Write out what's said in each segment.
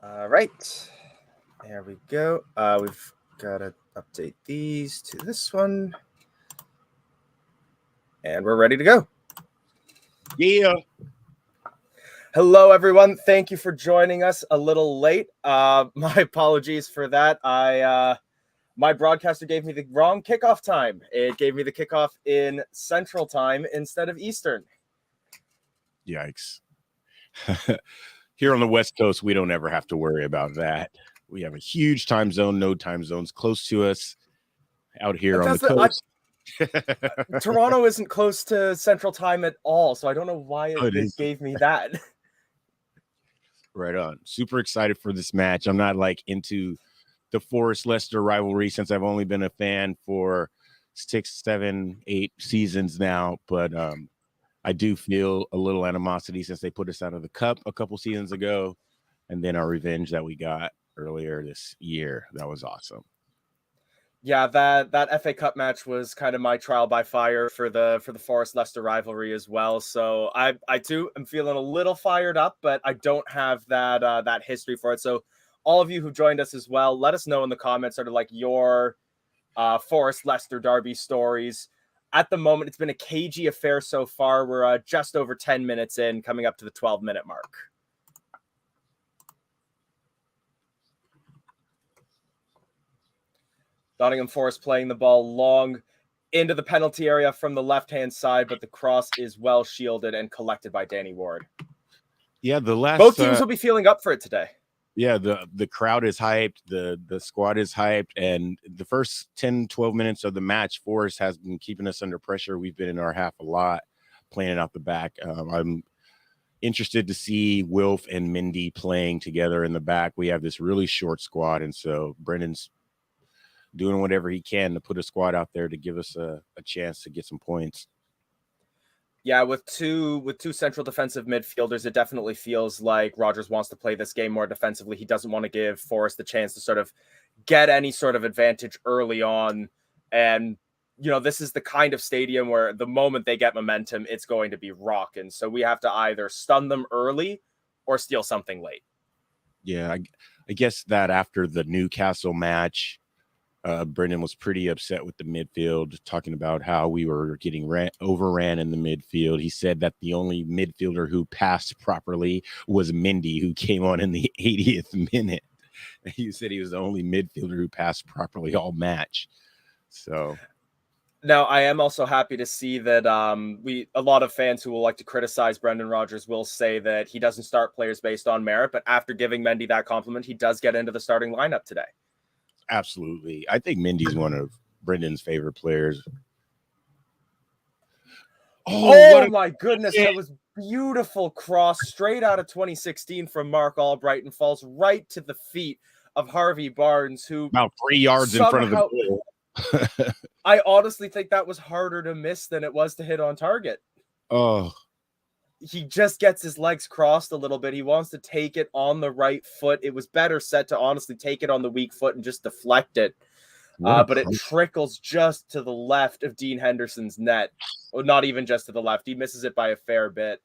All right, there we go. We've got to update these to this one, and we're ready to go. Yeah. Hello, everyone. Thank you for joining us a little late. My apologies for that. My broadcaster gave me the wrong kickoff time. It gave me the kickoff in Central Time instead of Eastern. Yikes. Here on the West Coast, we don't ever have to worry about that. We have a huge time zone, no time zones close to us. Out here on the coast. Toronto isn't close to Central Time at all, so I don't know why it gave me that. Right on. Super excited for this match. I'm not like into the Forest Leicester rivalry since I've only been a fan for 6, 7, 8 seasons now, but I do feel a little animosity since they put us out of the cup a couple seasons ago, and then our revenge that we got earlier this year. That was awesome. Yeah, that FA Cup match was kind of my trial by fire for the Forest Leicester rivalry as well. So I too am feeling a little fired up, but I don't have that history for it. So all of you who joined us as well, let us know in the comments sort of like your Forest Leicester Derby stories. At the moment, it's been a cagey affair so far. We're just over 10 minutes in, coming up to the 12-minute mark. Nottingham Forest playing the ball long into the penalty area from the left-hand side, but the cross is well shielded and collected by Danny Ward. Yeah, both teams will be feeling up for it today. Yeah, the crowd is hyped, the squad is hyped, and the first 10, 12 minutes of the match, Forest has been keeping us under pressure. We've been in our half a lot, playing it out the back. I'm interested to see Wilf and Mindy playing together in the back. We have this really short squad, and so Brendan's doing whatever he can to put a squad out there to give us a chance to get some points. Yeah, with two central defensive midfielders, it definitely feels like Rodgers wants to play this game more defensively. He doesn't want to give Forest the chance to sort of get any sort of advantage early on. And, you know, this is the kind of stadium where the moment they get momentum, it's going to be rocking. So we have to either stun them early or steal something late. Yeah, I guess that after the Newcastle match, Brendan was pretty upset with the midfield, talking about how we were getting overran in the midfield. He said that the only midfielder who passed properly was Mindy, who came on in the 80th minute. He said he was the only midfielder who passed properly all match. So now, I am also happy to see that a lot of fans who will like to criticize Brendan Rodgers will say that he doesn't start players based on merit, but after giving Mendy that compliment, he does get into the starting lineup today. Absolutely. I think Mindy's one of Brendan's favorite players. Oh my goodness, that was beautiful cross straight out of 2016 from Mark Albright and falls right to the feet of Harvey Barnes, who about 3 yards in front of the goal. I honestly think that was harder to miss than it was to hit on target. Oh, he just gets his legs crossed a little bit. He wants to take it on the right foot. It was better set to honestly take it on the weak foot and just deflect it. But it trickles just to the left of Dean Henderson's net. Well, not even just to the left. He misses it by a fair bit.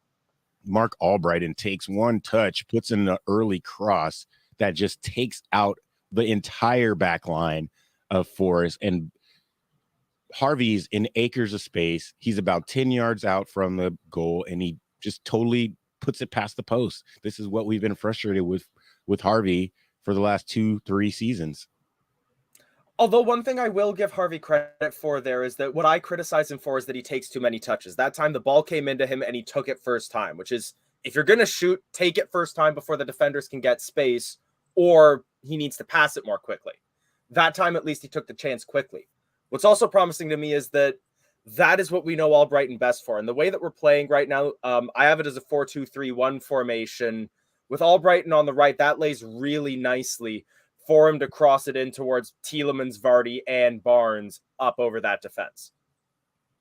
Mark Albrighton takes one touch, puts in an early cross that just takes out the entire back line of Forest. And Harvey's in acres of space. He's about 10 yards out from the goal, and he just totally puts it past the post. This is what we've been frustrated with Harvey for the last 2-3 seasons. Although one thing I will give Harvey credit for there is that what I criticize him for is that he takes too many touches. That time the ball came into him and he took it first time, which is, if you're going to shoot, take it first time before the defenders can get space, or he needs to pass it more quickly. That time, at least, he took the chance quickly. What's also promising to me is that is what we know Albrighton best for. And the way that we're playing right now, I have it as a 4-2-3-1 formation. With Albrighton on the right, that lays really nicely for him to cross it in towards Tielemans, Vardy, and Barnes up over that defense.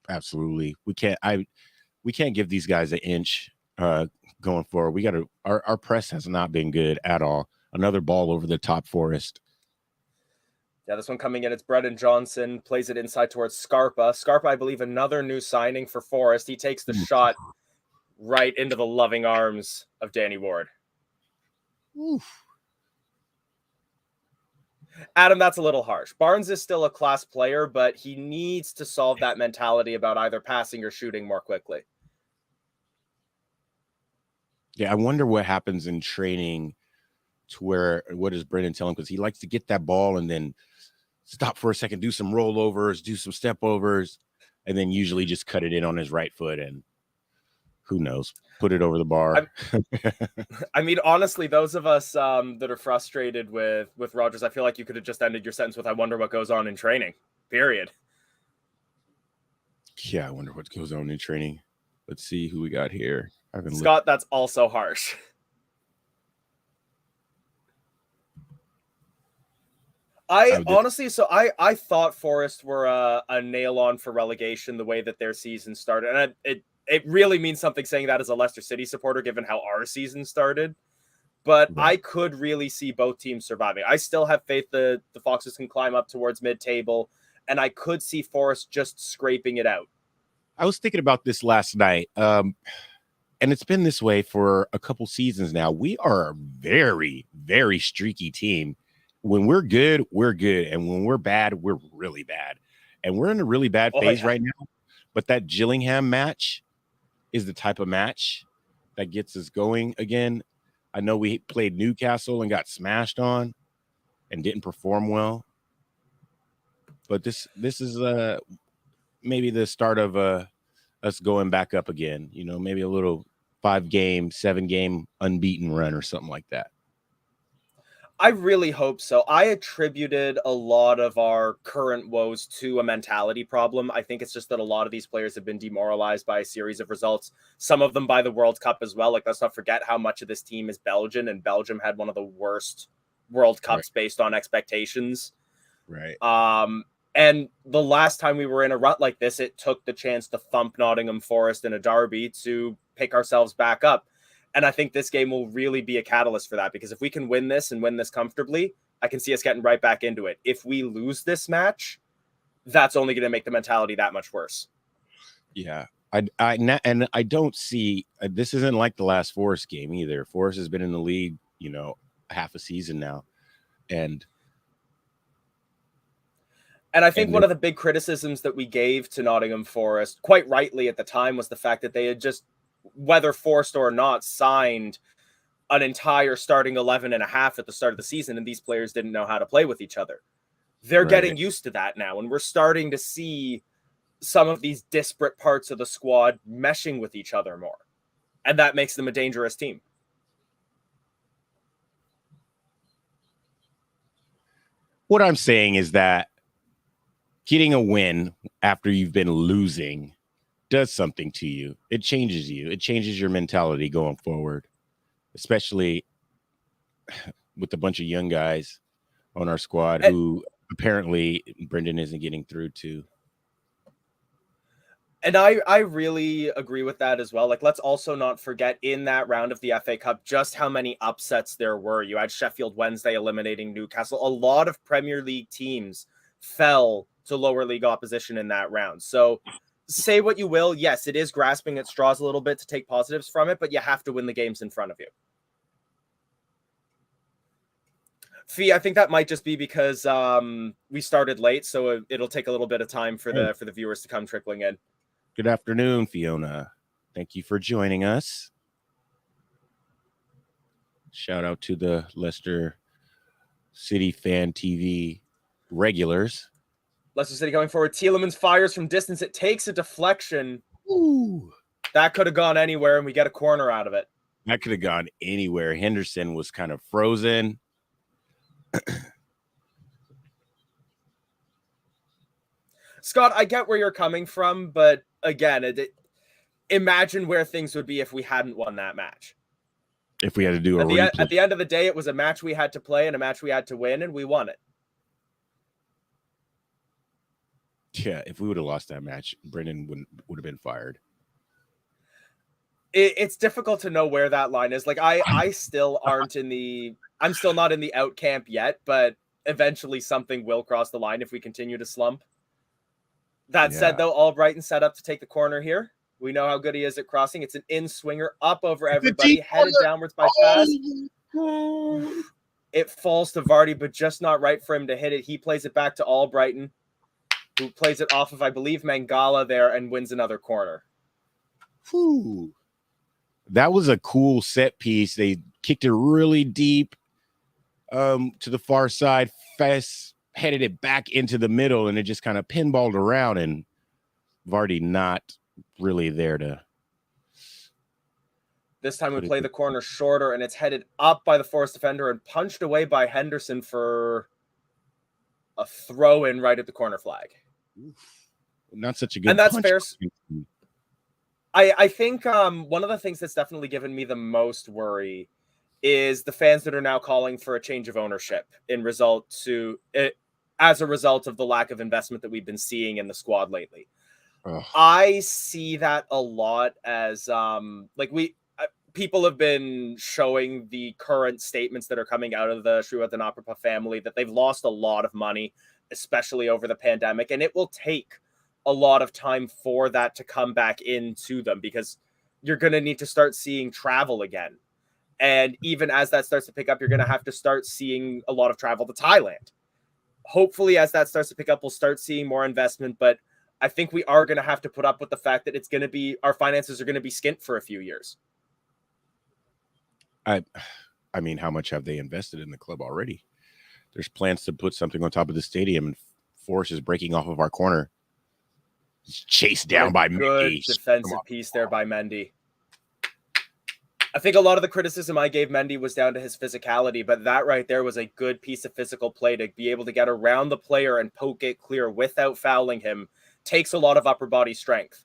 Absolutely. We can't give these guys an inch going forward. We got to, our press has not been good at all. Another ball over the top, Forest. Yeah, this one coming in, it's Brendan Johnson, plays it inside towards Scarpa. Scarpa, I believe, another new signing for Forest. He takes the shot right into the loving arms of Danny Ward. Oof. Adam, that's a little harsh. Barnes is still a class player, but he needs to solve that mentality about either passing or shooting more quickly. Yeah, I wonder what happens in training to where, what does Brendan tell him? Because he likes to get that ball and then stop for a second, do some rollovers, do some step overs, and then usually just cut it in on his right foot and who knows, put it over the bar. I mean, honestly, those of us that are frustrated with Rogers, I feel like you could have just ended your sentence with, I wonder what goes on in training, period. Yeah, I wonder what goes on in training. Let's see who we got here. Scott, that's also harsh. Honestly, so I thought Forest were a nail on for relegation the way that their season started. And it really means something saying that as a Leicester City supporter, given how our season started. But right. I could really see both teams surviving. I still have faith the Foxes can climb up towards mid-table, and I could see Forest just scraping it out. I was thinking about this last night, and it's been this way for a couple seasons now. We are a very, very streaky team. When we're good, we're good. And when we're bad, we're really bad. And we're in a really bad phase right now. But that Gillingham match is the type of match that gets us going again. I know we played Newcastle and got smashed on and didn't perform well. But this is maybe the start of us going back up again. You know, maybe a little 5-game, 7-game unbeaten run or something like that. I really hope so. I attributed a lot of our current woes to a mentality problem. I think it's just that a lot of these players have been demoralized by a series of results, some of them by the World Cup as well. Like, let's not forget how much of this team is Belgian, and Belgium had one of the worst World Cups based on expectations. Right. And the last time we were in a rut like this, it took the chance to thump Nottingham Forest in a derby to pick ourselves back up. And I think this game will really be a catalyst for that, because if we can win this and win this comfortably, I can see us getting right back into it. If we lose this match, that's only going to make the mentality that much worse. Yeah. I don't see, this isn't like the last Forest game either. Forest has been in the league, you know, half a season now. And I think one of the big criticisms that we gave to Nottingham Forest, quite rightly at the time, was the fact that they had just, whether forced or not, signed an entire starting 11 and a half at the start of the season, and these players didn't know how to play with each other. They're getting used to that now, and we're starting to see some of these disparate parts of the squad meshing with each other more, and that makes them a dangerous team. What I'm saying is that getting a win after you've been losing does something to you. It changes you. It changes your mentality going forward, especially with a bunch of young guys on our squad who apparently Brendan isn't getting through to. And I really agree with that as well. Like, let's also not forget in that round of the FA Cup just how many upsets there were. You had Sheffield Wednesday eliminating Newcastle. A lot of Premier League teams fell to lower league opposition in that round. So say what you will, yes, it is grasping at straws a little bit to take positives from it, but you have to win the games in front of you. Fee, I think that might just be because we started late, so it'll take a little bit of time for the viewers to come trickling in. Good afternoon, Fiona. Thank you for joining us. Shout out to the Leicester City Fan TV regulars. Leicester City going forward. Tielemans fires from distance. It takes a deflection. Ooh. That could have gone anywhere, and we get a corner out of it. That could have gone anywhere. Henderson was kind of frozen. Scott, I get where you're coming from, but again, imagine where things would be if we hadn't won that match. If we had to do a replay. At the end of the day, it was a match we had to play and a match we had to win, and we won it. Yeah, if we would have lost that match, Brendan would have been fired. It's difficult to know where that line is. Like, I still aren't in the... I'm still not in the out camp yet, but eventually something will cross the line if we continue to slump. That said, though, Albrighton set up to take the corner here. We know how good he is at crossing. It's an in-swinger up over everybody, headed downwards by Fast. It falls to Vardy, but just not right for him to hit it. He plays it back to Albrighton, who plays it off of, I believe, Mangala there and wins another corner. Whew. That was a cool set piece. They kicked it really deep to the far side. Fess headed it back into the middle, and it just kind of pinballed around, and Vardy not really there to. This time we play the corner shorter, and it's headed up by the Forest defender and punched away by Henderson for a throw-in right at the corner flag. Not such a good and that's punch. fair. I think one of the things that's definitely given me the most worry is the fans that are now calling for a change of ownership as a result of the lack of investment that we've been seeing in the squad lately. Ugh. I see that a lot as people have been showing the current statements that are coming out of the Srivaddhanapapa family that they've lost a lot of money, especially over the pandemic, and it will take a lot of time for that to come back into them because you're going to need to start seeing travel again. And even as that starts to pick up, you're going to have to start seeing a lot of travel to Thailand. Hopefully, as that starts to pick up, we'll start seeing more investment, but I think we are going to have to put up with the fact that it's going to be, our finances are going to be skint for a few years. I mean, how much have they invested in the club already? There's plans to put something on top of the stadium, and Forrest is breaking off of our corner. He's chased down by Good Mendy. defensive piece there by Mendy. I think a lot of the criticism I gave Mendy was down to his physicality, but that right there was a good piece of physical play to be able to get around the player and poke it clear without fouling him. Takes a lot of upper body strength.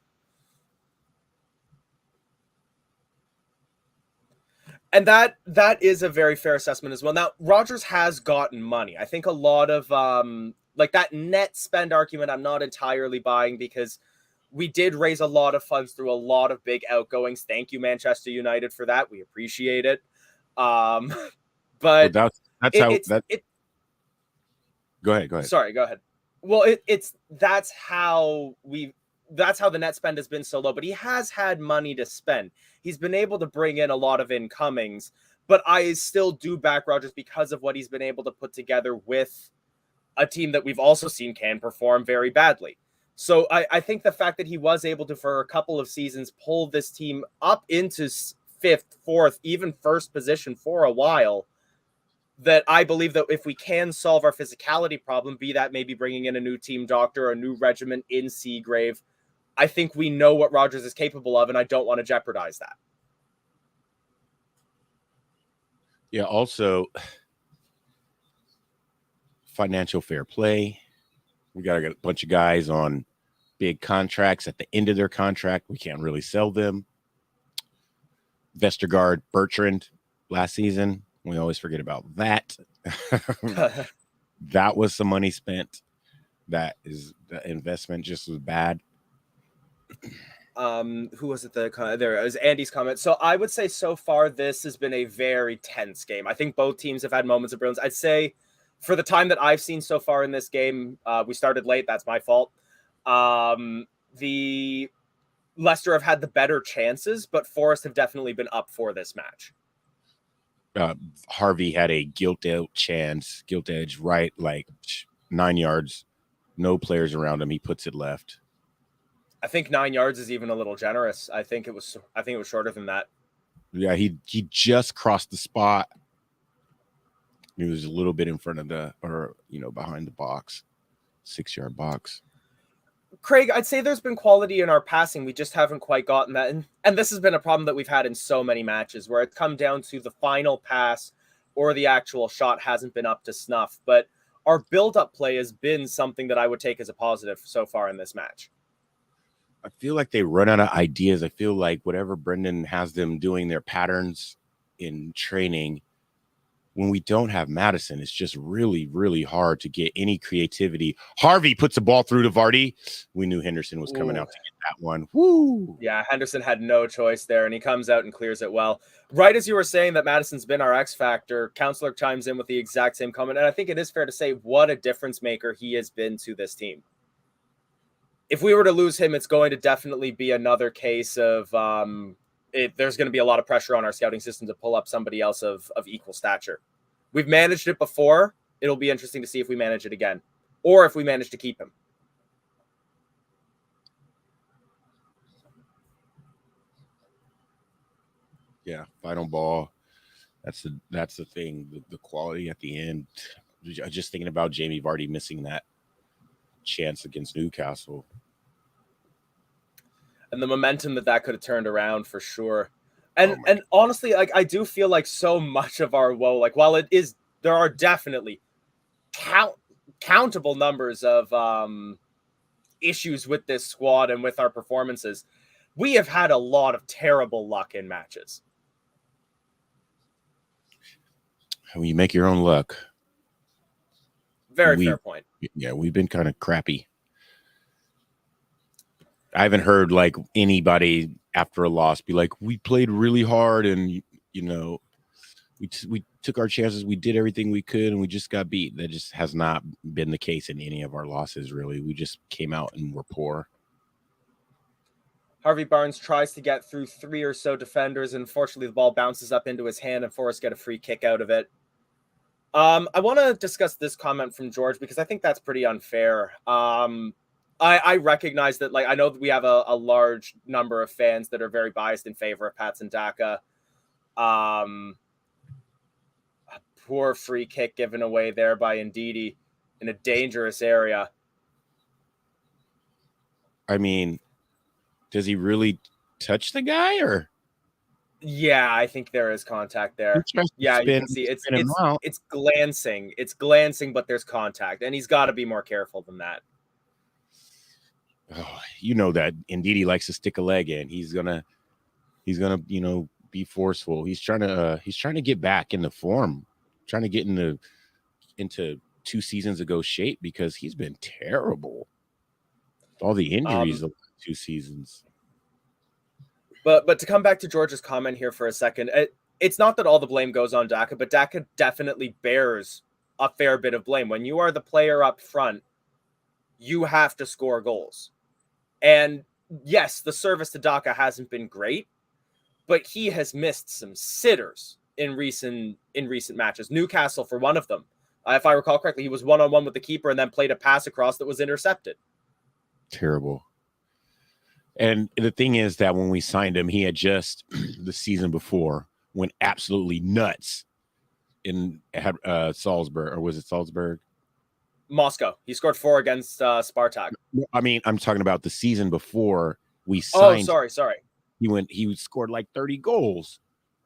And that is a very fair assessment as well. Now, Rodgers has gotten money. I think a lot of that net spend argument I'm not entirely buying because we did raise a lot of funds through a lot of big outgoings. Thank you, Manchester United, for that. We appreciate it. But well, that's how that. Go ahead. Sorry, go ahead. Well, that's how the net spend has been so low, but he has had money to spend. He's been able to bring in a lot of incomings, but I still do back Rodgers because of what he's been able to put together with a team that we've also seen can perform very badly. So I think the fact that he was able to, for a couple of seasons, pull this team up into fifth, fourth, even first position for a while, that I believe that if we can solve our physicality problem, be that maybe bringing in a new team doctor, a new regiment in Seagrave, I think we know what Rodgers is capable of, and I don't want to jeopardize that. Yeah, also, financial fair play. We got to get a bunch of guys on big contracts. At the end of their contract, we can't really sell them. Vestergaard, Bertrand, last season. We always forget about that. That was some money spent. The investment just was bad. Who was it? There it was Andy's comment. So I would say so far this has been a very tense game. I think both teams have had moments of brilliance. I'd say for the time that I've seen so far in this game, we started late. That's my fault. The Leicester have had the better chances, but Forest have definitely been up for this match. Harvey had a gilt edge right, like 9 yards, no players around him. He puts it left. I think 9 yards is even a little generous. I think it was shorter than that. Yeah, he just crossed the spot. He was a little bit in front of behind the box, 6-yard box. Craig, I'd say there's been quality in our passing. We just haven't quite gotten that. And this has been a problem that we've had in so many matches where it's come down to the final pass or the actual shot hasn't been up to snuff. But our build-up play has been something that I would take as a positive so far in this match. I feel like they run out of ideas. I feel like whatever Brendan has them doing, their patterns in training, when we don't have Maddison, it's just really, really hard to get any creativity. Harvey puts the ball through to Vardy. We knew Henderson was coming out to get that one. Woo! Yeah, Henderson had no choice there, and he comes out and clears it well. Right as you were saying that Maddison's been our X factor, Counselor chimes in with the exact same comment, and I think it is fair to say what a difference maker he has been to this team. If we were to lose him, it's going to definitely be another case of there's going to be a lot of pressure on our scouting system to pull up somebody else of equal stature. We've managed it before. It'll be interesting to see if we manage it again, or if we manage to keep him. Yeah, final ball. That's the thing. The quality at the end. Just thinking about Jamie Vardy missing that chance against Newcastle, and the momentum that could have turned around for sure. And honestly, like, I do feel like so much of our woe, like, while there are definitely countable numbers of issues with this squad and with our performances, we have had a lot of terrible luck in matches. When you make your own luck. Very fair point. Yeah, we've been kind of crappy. I haven't heard like anybody after a loss be like, we played really hard and, you know, we took our chances. We did everything we could and we just got beat. That just has not been the case in any of our losses, really. We just came out and were poor. Harvey Barnes tries to get through 3 or so defenders. And unfortunately, the ball bounces up into his hand and Forrest get a free kick out of it. I want to discuss this comment from George because I think that's pretty unfair. I recognize that, like, I know that we have a large number of fans that are very biased in favor of Patson Daka. A poor free kick given away there by Ndidi in a dangerous area. I mean, does he really touch the guy or? Yeah, I think there is contact there. Yeah, you can see it's glancing. It's glancing, but there's contact, and he's got to be more careful than that. Oh, you know that Ndidi likes to stick a leg in. He's gonna, you know, be forceful. He's trying to get back into form, trying to get into 2 seasons ago shape because he's been terrible. All the injuries of 2 seasons. But to come back to George's comment here for a second, it's not that all the blame goes on Daka, but Daka definitely bears a fair bit of blame. When you are the player up front, you have to score goals. And yes, the service to Daka hasn't been great, but he has missed some sitters in recent matches. Newcastle for one of them. If I recall correctly, he was one-on-one with the keeper and then played a pass across that was intercepted. Terrible. And the thing is that when we signed him, he had just the season before went absolutely nuts in Salzburg, or was it Salzburg? Moscow. He scored 4 against Spartak. I mean, I'm talking about the season before we signed. Oh, sorry. He scored like 30 goals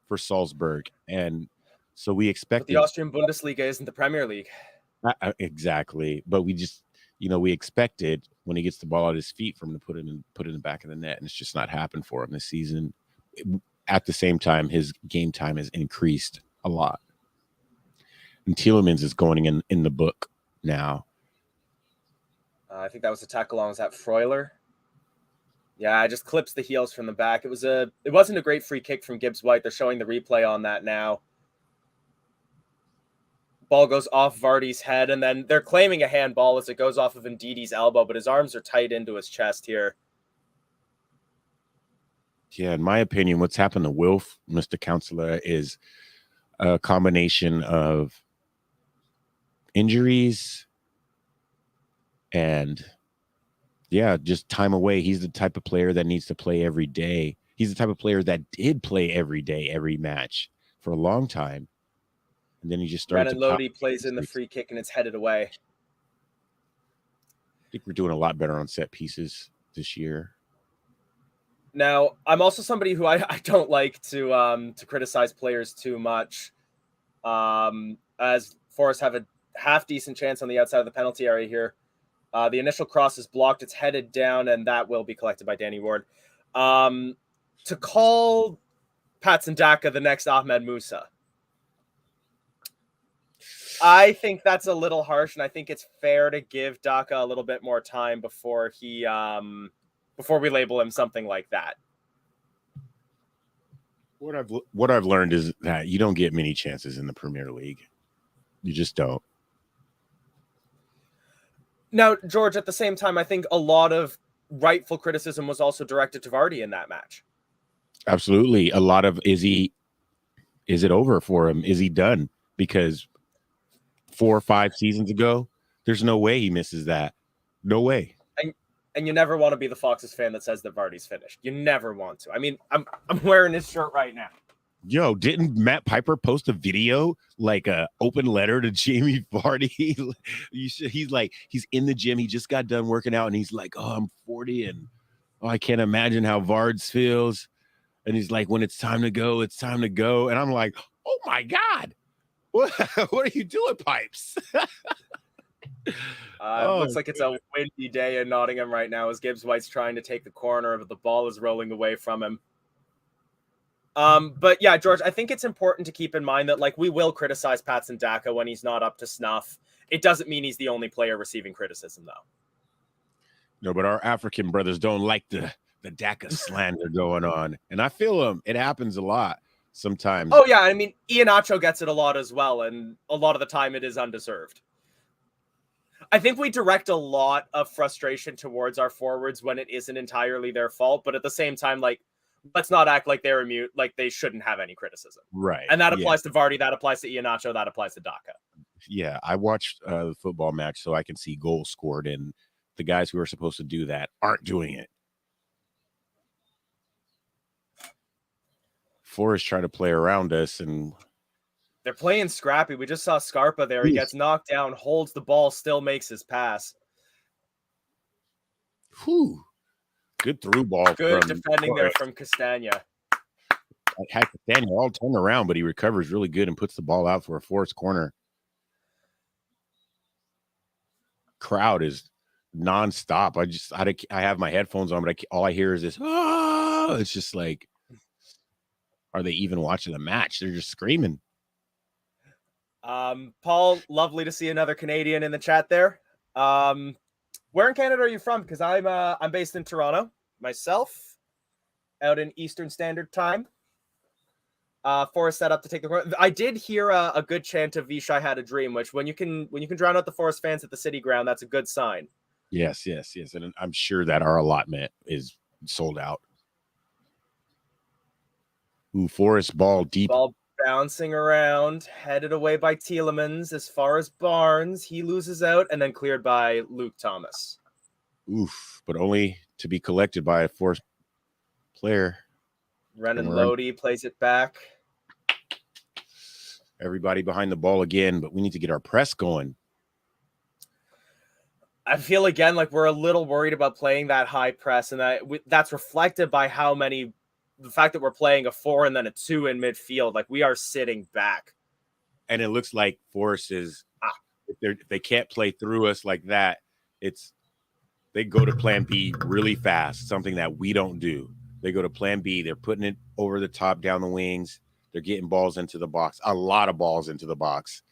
for Salzburg, and so we expected. But the Austrian Bundesliga isn't the Premier League. Exactly, but we just, you know, we expected when he gets the ball at his feet for him to put it in the back of the net, and it's just not happened for him this season. At the same time, his game time has increased a lot, and Tielemans is going in the book now. I think that was a tackle along. Was that Freuler? Yeah, I just clips the heels from the back. It wasn't a great free kick from Gibbs White. They're showing the replay on that now. Ball goes off Vardy's head, and then they're claiming a handball as it goes off of Ndidi's elbow, but his arms are tight into his chest here. Yeah, in my opinion, what's happened to Wilf, Mr. Counselor, is a combination of injuries and, yeah, just time away. He's the type of player that needs to play every day. He's the type of player that did play every day, every match for a long time. And then he just started Brennan Lodi plays in the free kick, and it's headed away. I think we're doing a lot better on set pieces this year. Now, I'm also somebody who I don't like to criticize players too much. As Forest have a half-decent chance on the outside of the penalty area here. The initial cross is blocked. It's headed down, and that will be collected by Danny Ward. To call Patson Daka the next Ahmed Musa, I think that's a little harsh, and I think it's fair to give Daka a little bit more time before we label him something like that. What I've learned is that you don't get many chances in the Premier League. You just don't. Now, George, at the same time, I think a lot of rightful criticism was also directed to Vardy in that match. Absolutely. A lot of, is it over for him? Is he done? Because 4 or 5 seasons ago. There's no way he misses that. No way. And you never want to be the Foxes fan that says that Vardy's finished. You never want to. I mean, I'm wearing his shirt right now. Yo, didn't Matt Piper post a video, like a open letter to Jamie Vardy? He's in the gym. He just got done working out, and he's like, "Oh, I'm 40, and I can't imagine how Vards feels." And he's like, "When it's time to go, it's time to go." And I'm like, "Oh my God, what are you doing, Pipes?" Looks like it's a windy day in Nottingham right now as Gibbs White's trying to take the corner, but the ball is rolling away from him. But yeah, George, I think it's important to keep in mind that like we will criticize Patson Daka when he's not up to snuff. It doesn't mean he's the only player receiving criticism, though. No, but our African brothers don't like the Daka slander going on, and I feel it happens a lot sometimes. Oh yeah, I mean Iheanacho gets it a lot as well, and a lot of the time it is undeserved. I think we direct a lot of frustration towards our forwards when it isn't entirely their fault, but at the same time, like, let's not act like they're immune, like they shouldn't have any criticism. Right. And that applies to Vardy, that applies to Iheanacho, that applies to Daka. Yeah, I watched the football match so I can see goals scored, and the guys who are supposed to do that aren't doing it. Forest try to play around us, and they're playing scrappy. We just saw Scarpa there. He gets knocked down, holds the ball, still makes his pass. Whew. Good through ball. Good defending there from Castagna. I had Castagna all turned around, but he recovers really good and puts the ball out for a Forest corner. Crowd is nonstop. I have my headphones on, but all I hear is this. Oh, it's just like, are they even watching the match? They're just screaming. Paul, lovely to see another Canadian in the chat there. Where in Canada are you from? Because I'm based in Toronto myself, out in Eastern Standard Time. Forest set up to take the corner. I did hear a good chant of Vichai Had a Dream, which when you can drown out the Forest fans at the City Ground, that's a good sign. Yes. And I'm sure that our allotment is sold out. Ooh, Forest ball deep. Ball bouncing around, headed away by Tielemans as far as Barnes. He loses out and then cleared by Luke Thomas. Oof, but only to be collected by a Forest player. Renan Lodi plays it back. Everybody behind the ball again, but we need to get our press going. I feel again like we're a little worried about playing that high press, and that's reflected by the fact that we're playing a 4 and then a 2 in midfield. Like we are sitting back. And it looks like Forest is, if they can't play through us like that, they go to plan B really fast, something that we don't do. They go to plan B. They're putting it over the top, down the wings. They're getting balls into the box, a lot of balls into the box.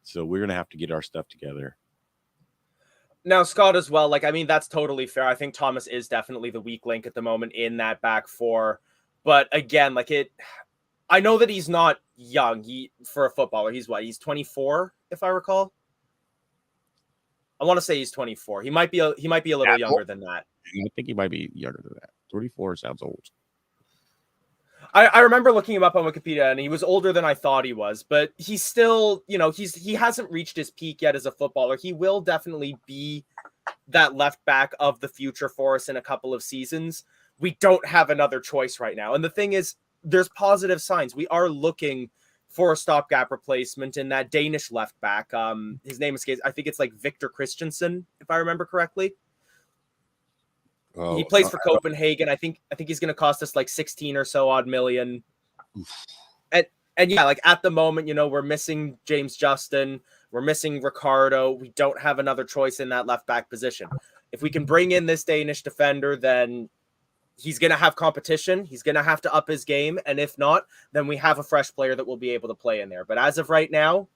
So we're going to have to get our stuff together. Now, Scott as well, like, I mean, that's totally fair. I think Thomas is definitely the weak link at the moment in that back 4. But again, like I know that he's not young for a footballer. He's 24, if I recall. I want to say he's 24. He might be a little younger than that. I think he might be younger than that. 34 sounds old. I remember looking him up on Wikipedia, and he was older than I thought he was, but he's still, he hasn't reached his peak yet as a footballer. He will definitely be that left back of the future for us in a couple of seasons. We don't have another choice right now. And the thing is, there's positive signs. We are looking for a stopgap replacement in that Danish left back. His name escapes. I think it's like Victor Christensen, if I remember correctly. He plays for Copenhagen. I think he's going to cost us like 16 or so odd million. And yeah, like at the moment, we're missing James Justin. We're missing Ricardo. We don't have another choice in that left back position. If we can bring in this Danish defender, then he's going to have competition. He's going to have to up his game. And if not, then we have a fresh player that will be able to play in there. But as of right now,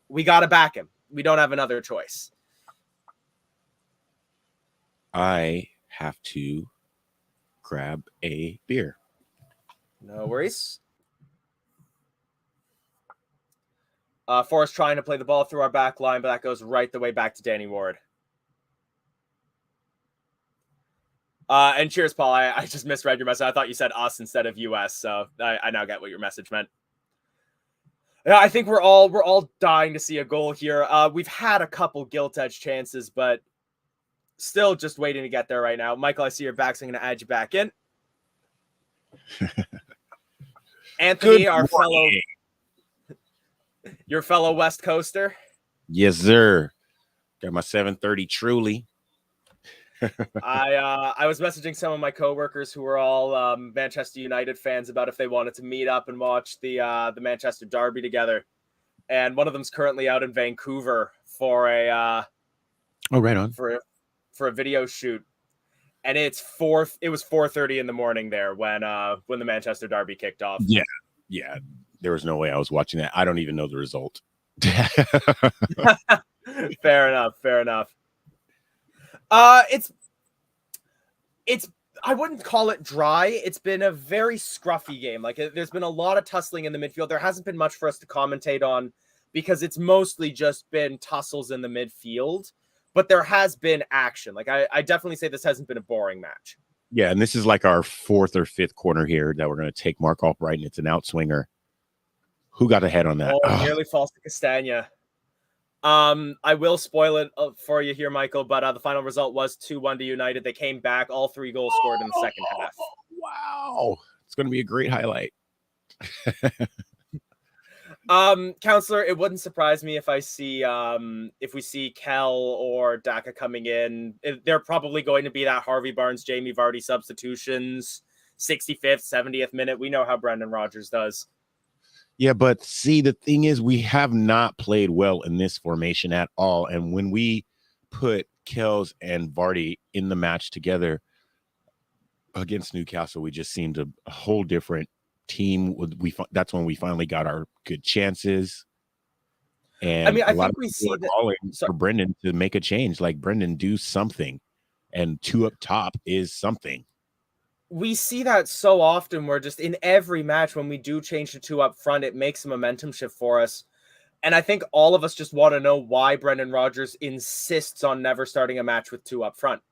we got to back him. We don't have another choice. I have to grab a beer. No worries. Forrest trying to play the ball through our back line, but that goes right the way back to Danny Ward. And cheers, Paul. I just misread your message. I thought you said us instead of US, so I now get what your message meant. Yeah, I think we're all dying to see a goal here. We've had a couple gilt edge chances, but still just waiting to get there right now. Michael, I see your back, so I'm going to add you back in. Anthony, your fellow West Coaster. Yes, sir. Got my 7:30 truly. I was messaging some of my coworkers who were all Manchester United fans about if they wanted to meet up and watch the Manchester Derby together, and one of them's currently out in Vancouver for a right on for a video shoot, and it was 4:30 in the morning there when the Manchester Derby kicked off. Yeah, there was no way I was watching that. I don't even know the result. Fair enough. It's I wouldn't call it dry. It's been a very scruffy game. Like, there's been a lot of tussling in the midfield. There hasn't been much for us to commentate on because it's mostly just been tussles in the midfield, but there has been action. Like, I definitely say this hasn't been a boring match. Yeah, and this is like our fourth or fifth corner here that we're going to take Mark Albright, and it's an outswinger. Who got ahead on that? Oh, nearly falls to Castagna. I will spoil it for you here, Michael, but the final result was 2-1 to United. They came back, all 3 goals scored in the second half. Wow. It's going to be a great highlight. Counselor, it wouldn't surprise me if we see Kel or Daka coming in. They're probably going to be that Harvey Barnes, Jamie Vardy substitutions, 65th, 70th minute. We know how Brendan Rodgers does. Yeah, but see, the thing is, we have not played well in this formation at all. And when we put Kells and Vardy in the match together against Newcastle, we just seemed a whole different team. That's when we finally got our good chances. And I mean, I think we see that for Brendan to make a change. Like, Brendan, do something, and 2 up top is something. We see that so often where just in every match when we do change to 2 up front, it makes a momentum shift for us. And I think all of us just want to know why Brendan Rodgers insists on never starting a match with 2 up front.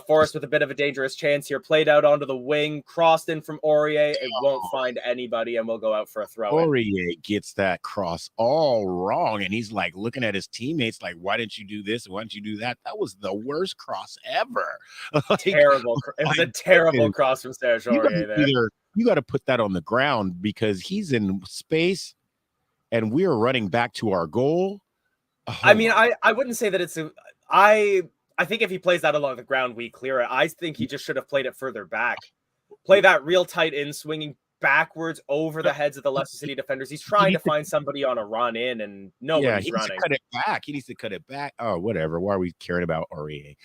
Forrest with a bit of a dangerous chance here, played out onto the wing, crossed in from Aurier. It won't find anybody, and we'll go out for a throw. Aurier gets that cross all wrong, and he's like looking at his teammates like, why didn't you do this? Why didn't you do that? That was the worst cross ever. Terrible. It was a terrible cross from Serge Aurier there. You got to put that on the ground because he's in space, and we're running back to our goal. Oh, I mean, I wouldn't say that it's I think if he plays that along the ground, we clear it. I think he just should have played it further back. Play that real tight in, swinging backwards over the heads of the Leicester City defenders. He's trying to find somebody on a run in, and nobody's running. Cut it back. He needs to cut it back. Oh, whatever. Why are we caring about Aurier?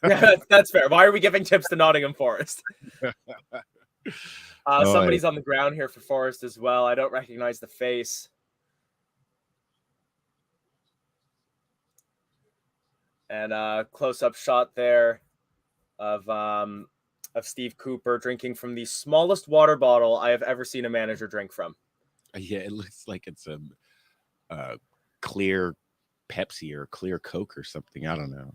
Yeah, that's fair. Why are we giving tips to Nottingham Forest? Somebody's on the ground here for Forest as well. I don't recognize the face. And a close-up shot there of Steve Cooper drinking from the smallest water bottle I have ever seen a manager drink from. Yeah, it looks like it's a clear Pepsi or clear Coke or something. I don't know.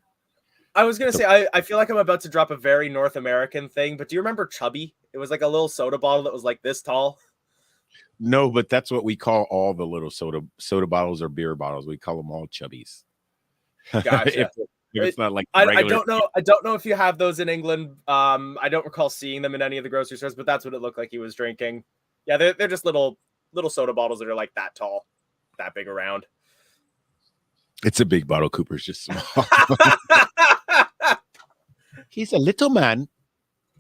I was going to say, I feel like I'm about to drop a very North American thing, but do you remember Chubby? It was like a little soda bottle that was like this tall. No, but that's what we call all the little soda bottles or beer bottles. We call them all Chubbies. Gotcha. if it's not like I don't know if you have those in England. I don't recall seeing them in any of the grocery stores, but that's what it looked like he was drinking. Yeah, they're just little soda bottles that are like that tall, that big around. It's a big bottle. Cooper's just small. He's a little man.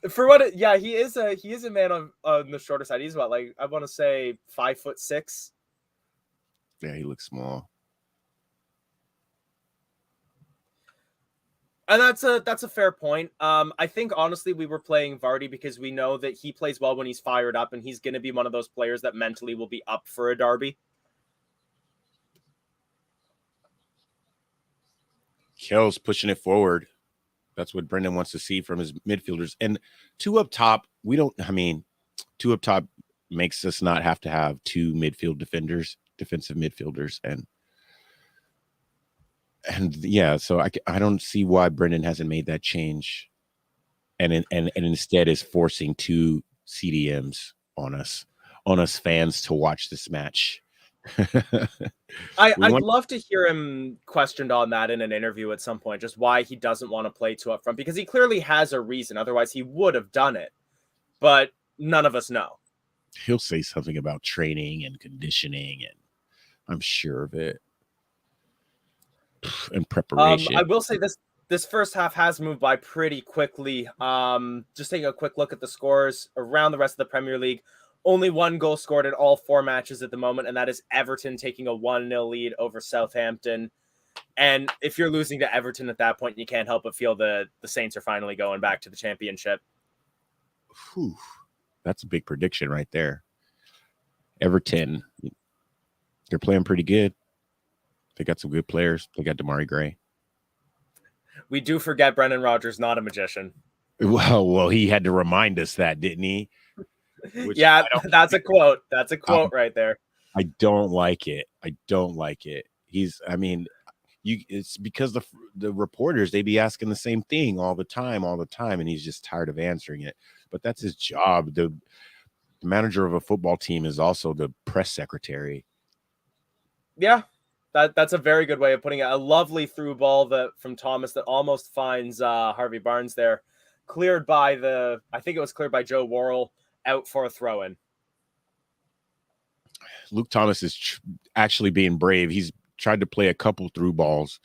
For what? Yeah, he is a man on the shorter side. He's about, like, I want to say 5'6". Yeah, he looks small. And that's a fair point. I think honestly we were playing Vardy because we know that he plays well when he's fired up, and he's going to be one of those players that mentally will be up for a derby. Kell's pushing it forward. That's what Brendan wants to see from his midfielders. And 2 up top, 2 up top makes us not have to have 2 defensive midfielders. And yeah, so I don't see why Brendan hasn't made that change, and instead is forcing 2 CDMs on us fans to watch this match. I'd love to hear him questioned on that in an interview at some point, just why he doesn't want to play two up front, because he clearly has a reason. Otherwise, he would have done it. But none of us know. He'll say something about training and conditioning, and I'm sure of it. And preparation. I will say this first half has moved by pretty quickly. Just taking a quick look at the scores around the rest of the Premier League. Only one goal scored in all 4 matches at the moment, and that is Everton taking a 1-0 lead over Southampton. And if you're losing to Everton at that point, you can't help but feel the Saints are finally going back to the championship. Whew. That's a big prediction right there. Everton, they're playing pretty good. They got some good players. They got Damari Gray. We do forget Brendan Rodgers not a magician. Well, he had to remind us that, didn't he? Yeah, that's a quote. That's a quote right there. I don't like it. It's because the reporters, they be asking the same thing all the time, and he's just tired of answering it. But that's his job. The manager of a football team is also the press secretary. Yeah, that's a very good way of putting it. A lovely through ball from Thomas that almost finds Harvey Barnes there. Cleared by I think it was cleared by Joe Worrell, out for a throw-in. Luke Thomas is actually being brave. He's tried to play a couple through balls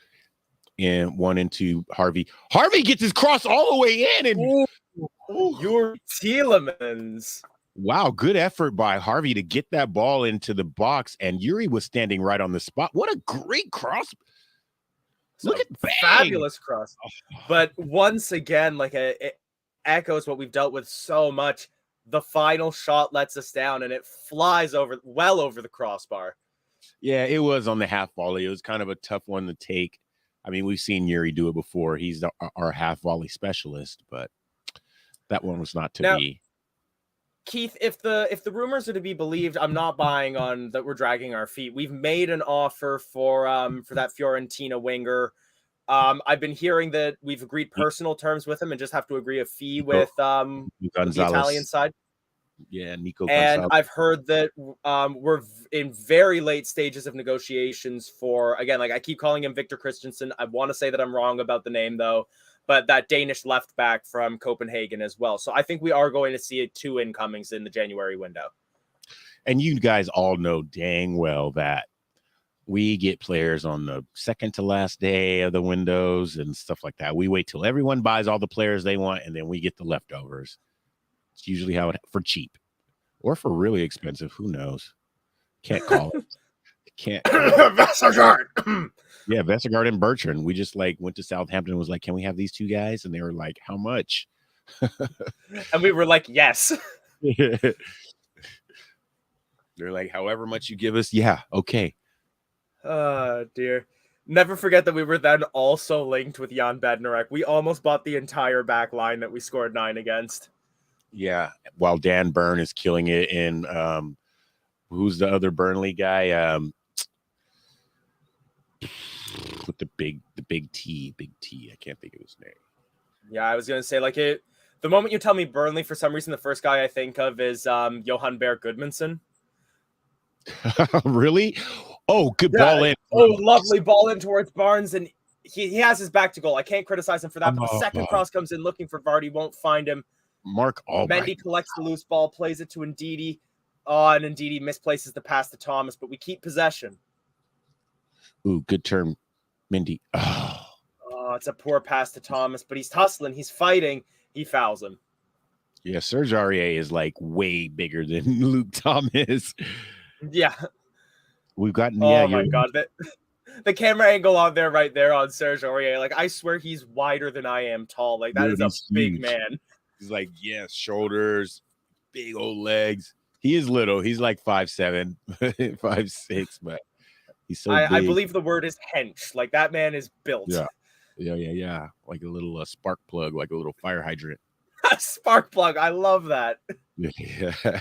and one into Harvey. Harvey gets his cross all the way in. And Your Tielemans. Wow, good effort by Harvey to get that ball into the box, and Yuri was standing right on the spot. What a great cross. Look at bang. Fabulous cross. But once again, it echoes what we've dealt with so much. The final shot lets us down, and it flies well over the crossbar. Yeah, it was on the half volley. It was kind of a tough one to take. I mean, we've seen Yuri do it before. He's our half volley specialist, but that one was not to be. Keith, if the rumors are to be believed, I'm not buying on that we're dragging our feet. We've made an offer for that Fiorentina winger. I've been hearing that we've agreed personal terms with him and just have to agree a fee with the Italian side. Yeah, Nico and Gonzalez. I've heard that we're in very late stages of negotiations for, again, I keep calling him Victor Christensen. I want to say that I'm wrong about the name though, but that Danish left back from Copenhagen as well. So I think we are going to see 2 incomings in the January window. And you guys all know dang well that we get players on the second to last day of the windows and stuff like that. We wait till everyone buys all the players they want, and then we get the leftovers. It's usually how it for cheap or for really expensive. Who knows? Can't call it. Can't. Vestergaard. Yeah, Vestergaard and Bertrand. We just went to Southampton and was like, can we have these 2 guys? And they were like, how much? And we were like, yes. They're like, however much you give us. Yeah. Okay. Oh, dear. Never forget that we were then also linked with Jan Bednarek. We almost bought the entire back line that we scored 9 against. Yeah, while Dan Burn is killing it in who's the other Burnley guy? With the big T. I can't think of his name. Yeah, I was gonna say the moment you tell me Burnley, for some reason the first guy I think of is Johan Bear Goodmanson. Really? Oh, good ball in. Oh, lovely ball in towards Barnes, and he has his back to goal. I can't criticize him for that, but the second cross comes in looking for Vardy, won't find him. Mark Albright. Mendy collects the loose ball, plays it to Ndidi. And Ndidi misplaces the pass to Thomas, but we keep possession. Ooh, good turn, Mendy. Oh, it's a poor pass to Thomas, but he's hustling, he's fighting. He fouls him. Yeah, Serge Aurier is way bigger than Luke Thomas. Yeah. We've gotten. Oh my God, the camera angle on there, right there on Serge Aurier. I swear he's wider than I am tall. That is a big man. He's shoulders, big old legs. He is little. He's 5'7", 5'6", but he's so big. I believe the word is hench. That man is built. Yeah. Like a little spark plug, like a little fire hydrant. A spark plug. I love that. Yeah.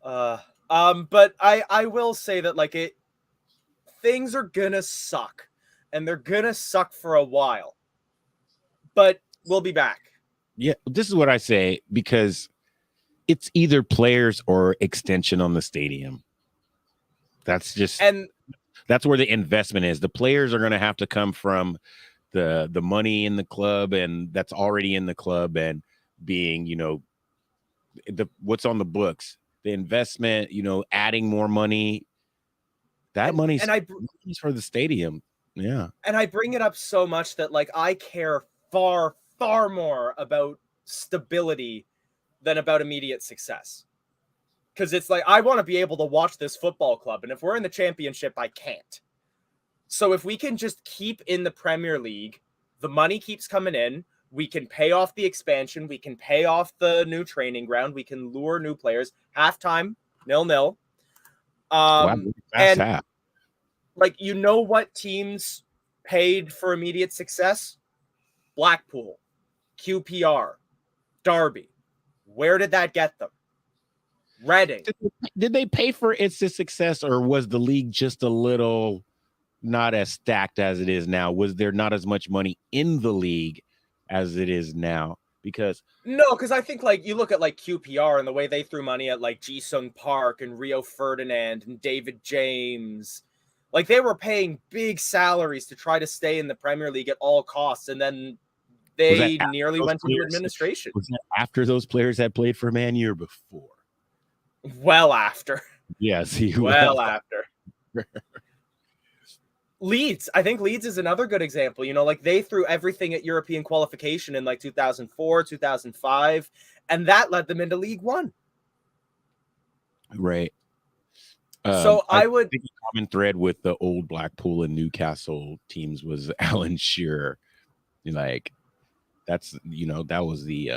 But I will say that things are gonna suck, and they're gonna suck for a while. But we'll be back. Yeah, this is what I say, because it's either players or extension on the stadium. That's where the investment is. The players are going to have to come from the money in the club, and that's already in the club, and being, what's on the books, the investment, adding more money. That money's for the stadium. Yeah. And I bring it up so much that like I care far, far more about stability than about immediate success. Because it's like, I want to be able to watch this football club. And if we're in the championship, I can't. So if we can just keep in the Premier League, the money keeps coming in. We can pay off the expansion. We can pay off the new training ground. We can lure new players. Halftime, 0-0. And like, what teams paid for immediate success? Blackpool, QPR, Derby. Where did that get them? Reading. Did they pay for instant success, or was the league just a little not as stacked as it is now? Was there not as much money in the league as it is now? Because I think like you look at like QPR and the way they threw money at like Ji-sung Park and Rio Ferdinand and David James. Like, they were paying big salaries to try to stay in the Premier League at all costs, and then they nearly went into administration. Was that after those players had played for Man U or before? Well after. Yes. Well after. Leeds. I think Leeds is another good example. Like, they threw everything at European qualification in like 2004, 2005, and that led them into League One. Right. So I would think a common thread with the old Blackpool and Newcastle teams was Alan Shearer. Like, that's, that was the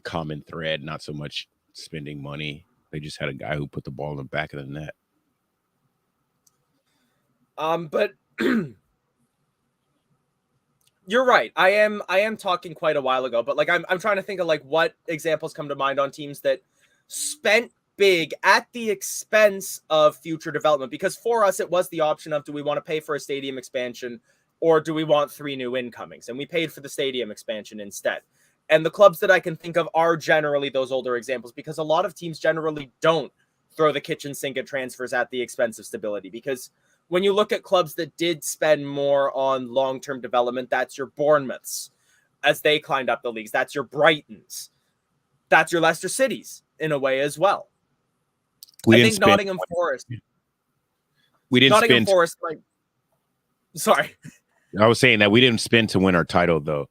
common thread, not so much spending money. They just had a guy who put the ball in the back of the net. But you're right. I am talking quite a while ago, but like I'm trying to think of like what examples come to mind on teams that spent big at the expense of future development. Because for us, it was the option of, do we want to pay for a stadium expansion or do we want 3 new incomings? And we paid for the stadium expansion instead. And the clubs that I can think of are generally those older examples, because a lot of teams generally don't throw the kitchen sink at transfers at the expense of stability. Because when you look at clubs that did spend more on long-term development, that's your Bournemouths as they climbed up the leagues. That's your Brightons. That's your Leicester Cities in a way as well. I think Nottingham Forest. We didn't Nottingham Forest, like, sorry. I was saying that we didn't spend to win our title, though.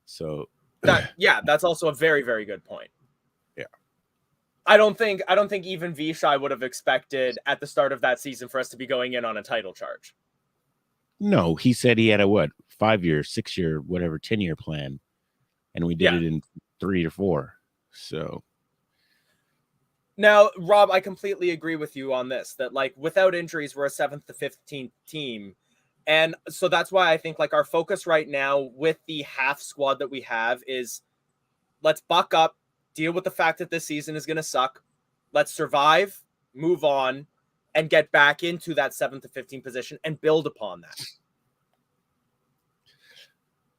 So that's also a very, very good point. Yeah. I don't think even Vishai would have expected at the start of that season for us to be going in on a title charge. No, he said he had a 5-year, 6-year, whatever, 10-year plan, and we did it in 3 to 4. So now, Rob, I completely agree with you on this, that like without injuries, we're a 7th to 15th team. And so that's why I think like our focus right now with the half squad that we have is, let's buck up, deal with the fact that this season is going to suck. Let's survive, move on, and get back into that 7th to 15th position and build upon that.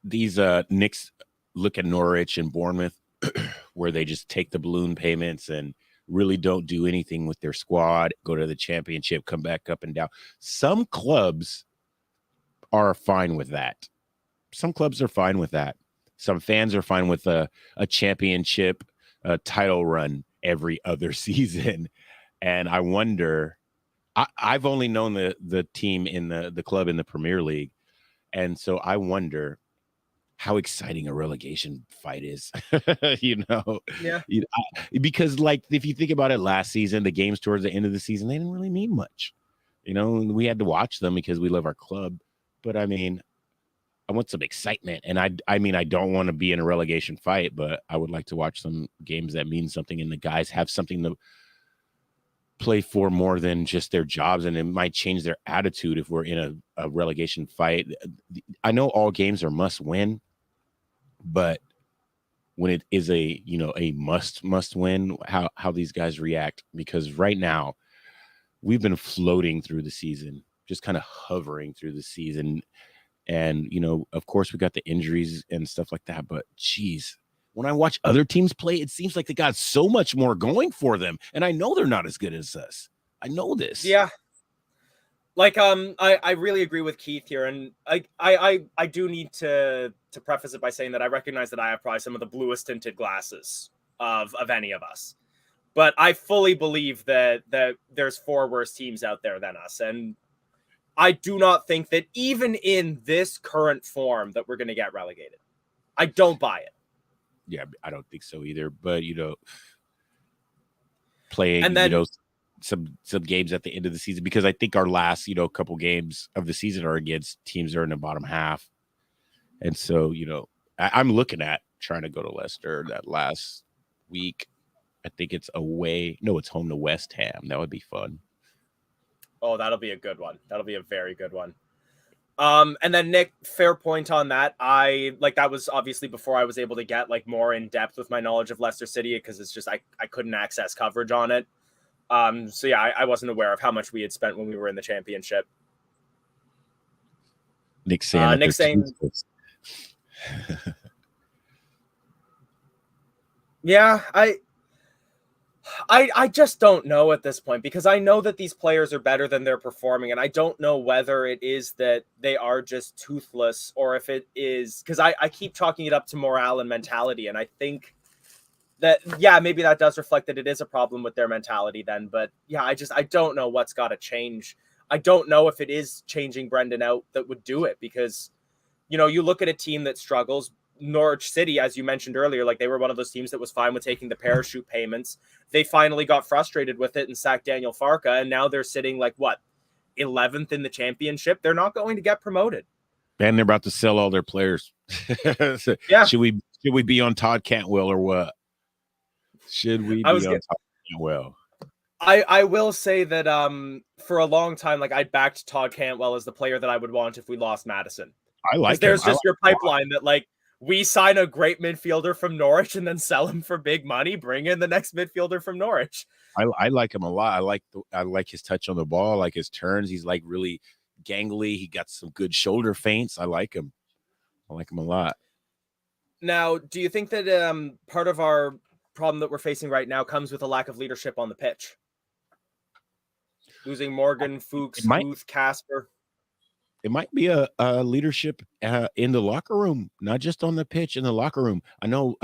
These Knicks look at Norwich and Bournemouth, where they just take the balloon payments and really don't do anything with their squad, go to the championship, come back up and down. Some clubs are fine with that. Some clubs are fine with that. Some fans are fine with a championship, a title run every other season. And I wonder, I've only known the team in the club in the Premier League. And so I wonder how exciting a relegation fight is, Yeah. Because like, if you think about it, last season, the games towards the end of the season, they didn't really mean much. We had to watch them because we love our club. But I mean, I want some excitement. And I mean, I don't want to be in a relegation fight, but I would like to watch some games that mean something and the guys have something to play for more than just their jobs. And it might change their attitude if we're in a relegation fight. I know all games are must win, but when it is a must win, how these guys react, because right now we've been floating through the season, just kind of hovering through the season. And, of course we got the injuries and stuff like that, but geez, when I watch other teams play, it seems like they got so much more going for them. And I know they're not as good as us. I know this. Yeah. Like, I really agree with Keith here, and I do need to preface it by saying that I recognize that I have probably some of the bluest tinted glasses of any of us, but I fully believe that there's 4 worse teams out there than us, and I do not think that even in this current form that we're going to get relegated. I don't buy it. Yeah, I don't think so either. But playing and then, some games at the end of the season, because I think our last couple games of the season are against teams that are in the bottom half, and so I'm looking at trying to go to Leicester that last week. I think it's away. No, it's home to West Ham. That would be fun. Oh, that'll be a good one. That'll be a very good one. And then Nick, fair point on that. That was obviously before I was able to get more in depth with my knowledge of Leicester City, because it's just I couldn't access coverage on it. So yeah, I wasn't aware of how much we had spent when we were in the championship. Nick saying, yeah, I just don't know at this point, because I know that these players are better than they're performing, and I don't know whether it is that they are just toothless, or if it is because I keep chalking it up to morale and mentality, and I think that, yeah, maybe that does reflect that it is a problem with their mentality then. But yeah, I don't know what's got to change. I don't know if it is changing Brendan out that would do it, because you look at a team that struggles. Norwich City, as you mentioned earlier, they were one of those teams that was fine with taking the parachute payments. They finally got frustrated with it and sacked Daniel Farka, and now they're sitting 11th in the championship. They're not going to get promoted. And they're about to sell all their players. So yeah. Should we be on Todd Cantwell or what? Should we be on Todd Cantwell? I will say that for a long time, I backed Todd Cantwell as the player that I would want if we lost Maddison. I like him. There's just your pipeline that we sign a great midfielder from Norwich and then sell him for big money, bring in the next midfielder from Norwich. I like him a lot. I like his touch on the ball, I like his turns. He's really gangly. He got some good shoulder feints. I like him. I like him a lot. Now, do you think that part of our problem that we're facing right now comes with a lack of leadership on the pitch? Losing Morgan, Fuchs, Booth, Casper. It might be a leadership in the locker room, not just on the pitch, in the locker room. I know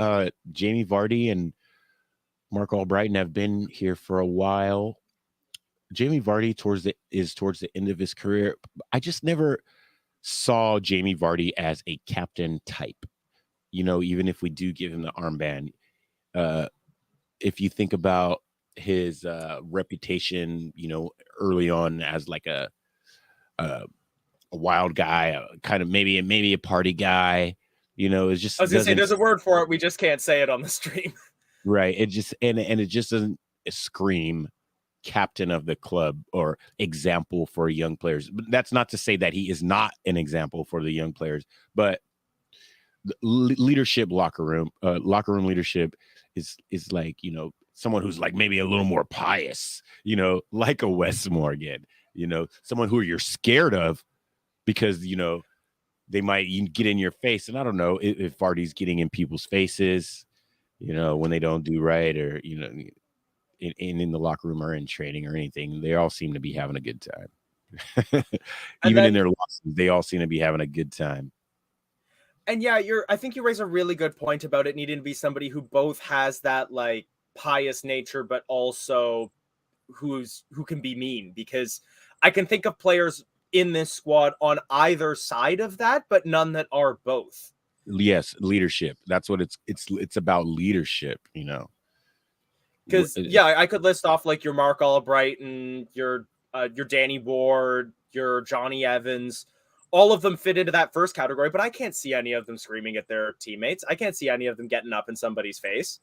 Jamie Vardy and Mark Albrighton have been here for a while. Jamie Vardy is towards the end of his career. I just never saw Jamie Vardy as a captain type. Even if we do give him the armband, if you think about his reputation, early on as a wild guy, kind of maybe a party guy, it's just, I was gonna say there's a word for it, we just can't say it on the stream. Right. It just and it just doesn't scream captain of the club or example for young players. But that's not to say that he is not an example for the young players, but the leadership, locker room leadership is someone who's maybe a little more pious, like a Wes Morgan, someone who you're scared of, because they might get in your face. And I don't know if Vardy's getting in people's faces, when they don't do right, or in the locker room or in training or anything. They all seem to be having a good time. Even in their losses, they all seem to be having a good time. And yeah, I think you raise a really good point about it needing to be somebody who both has that pious nature, but also who can be mean, because I can think of players in this squad on either side of that, but none that are both. Yes, leadership. That's what it's about, leadership, Because yeah, I could list off your Mark Albrighton, your Danny Ward, your Johnny Evans. All of them fit into that first category, but I can't see any of them screaming at their teammates. I can't see any of them getting up in somebody's face.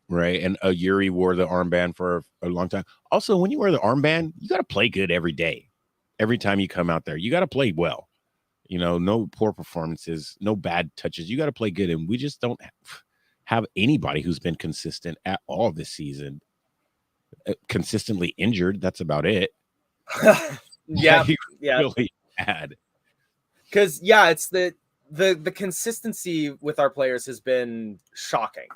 Right. And Yuri wore the armband for a long time. Also, when you wear the armband, you got to play good every day. Every time you come out there, you got to play well. No poor performances, no bad touches. You got to play good. And we just don't have anybody who's been consistent at all this season. Consistently injured. That's about it. Yeah. Really bad. Because yeah, it's that the consistency with our players has been shocking.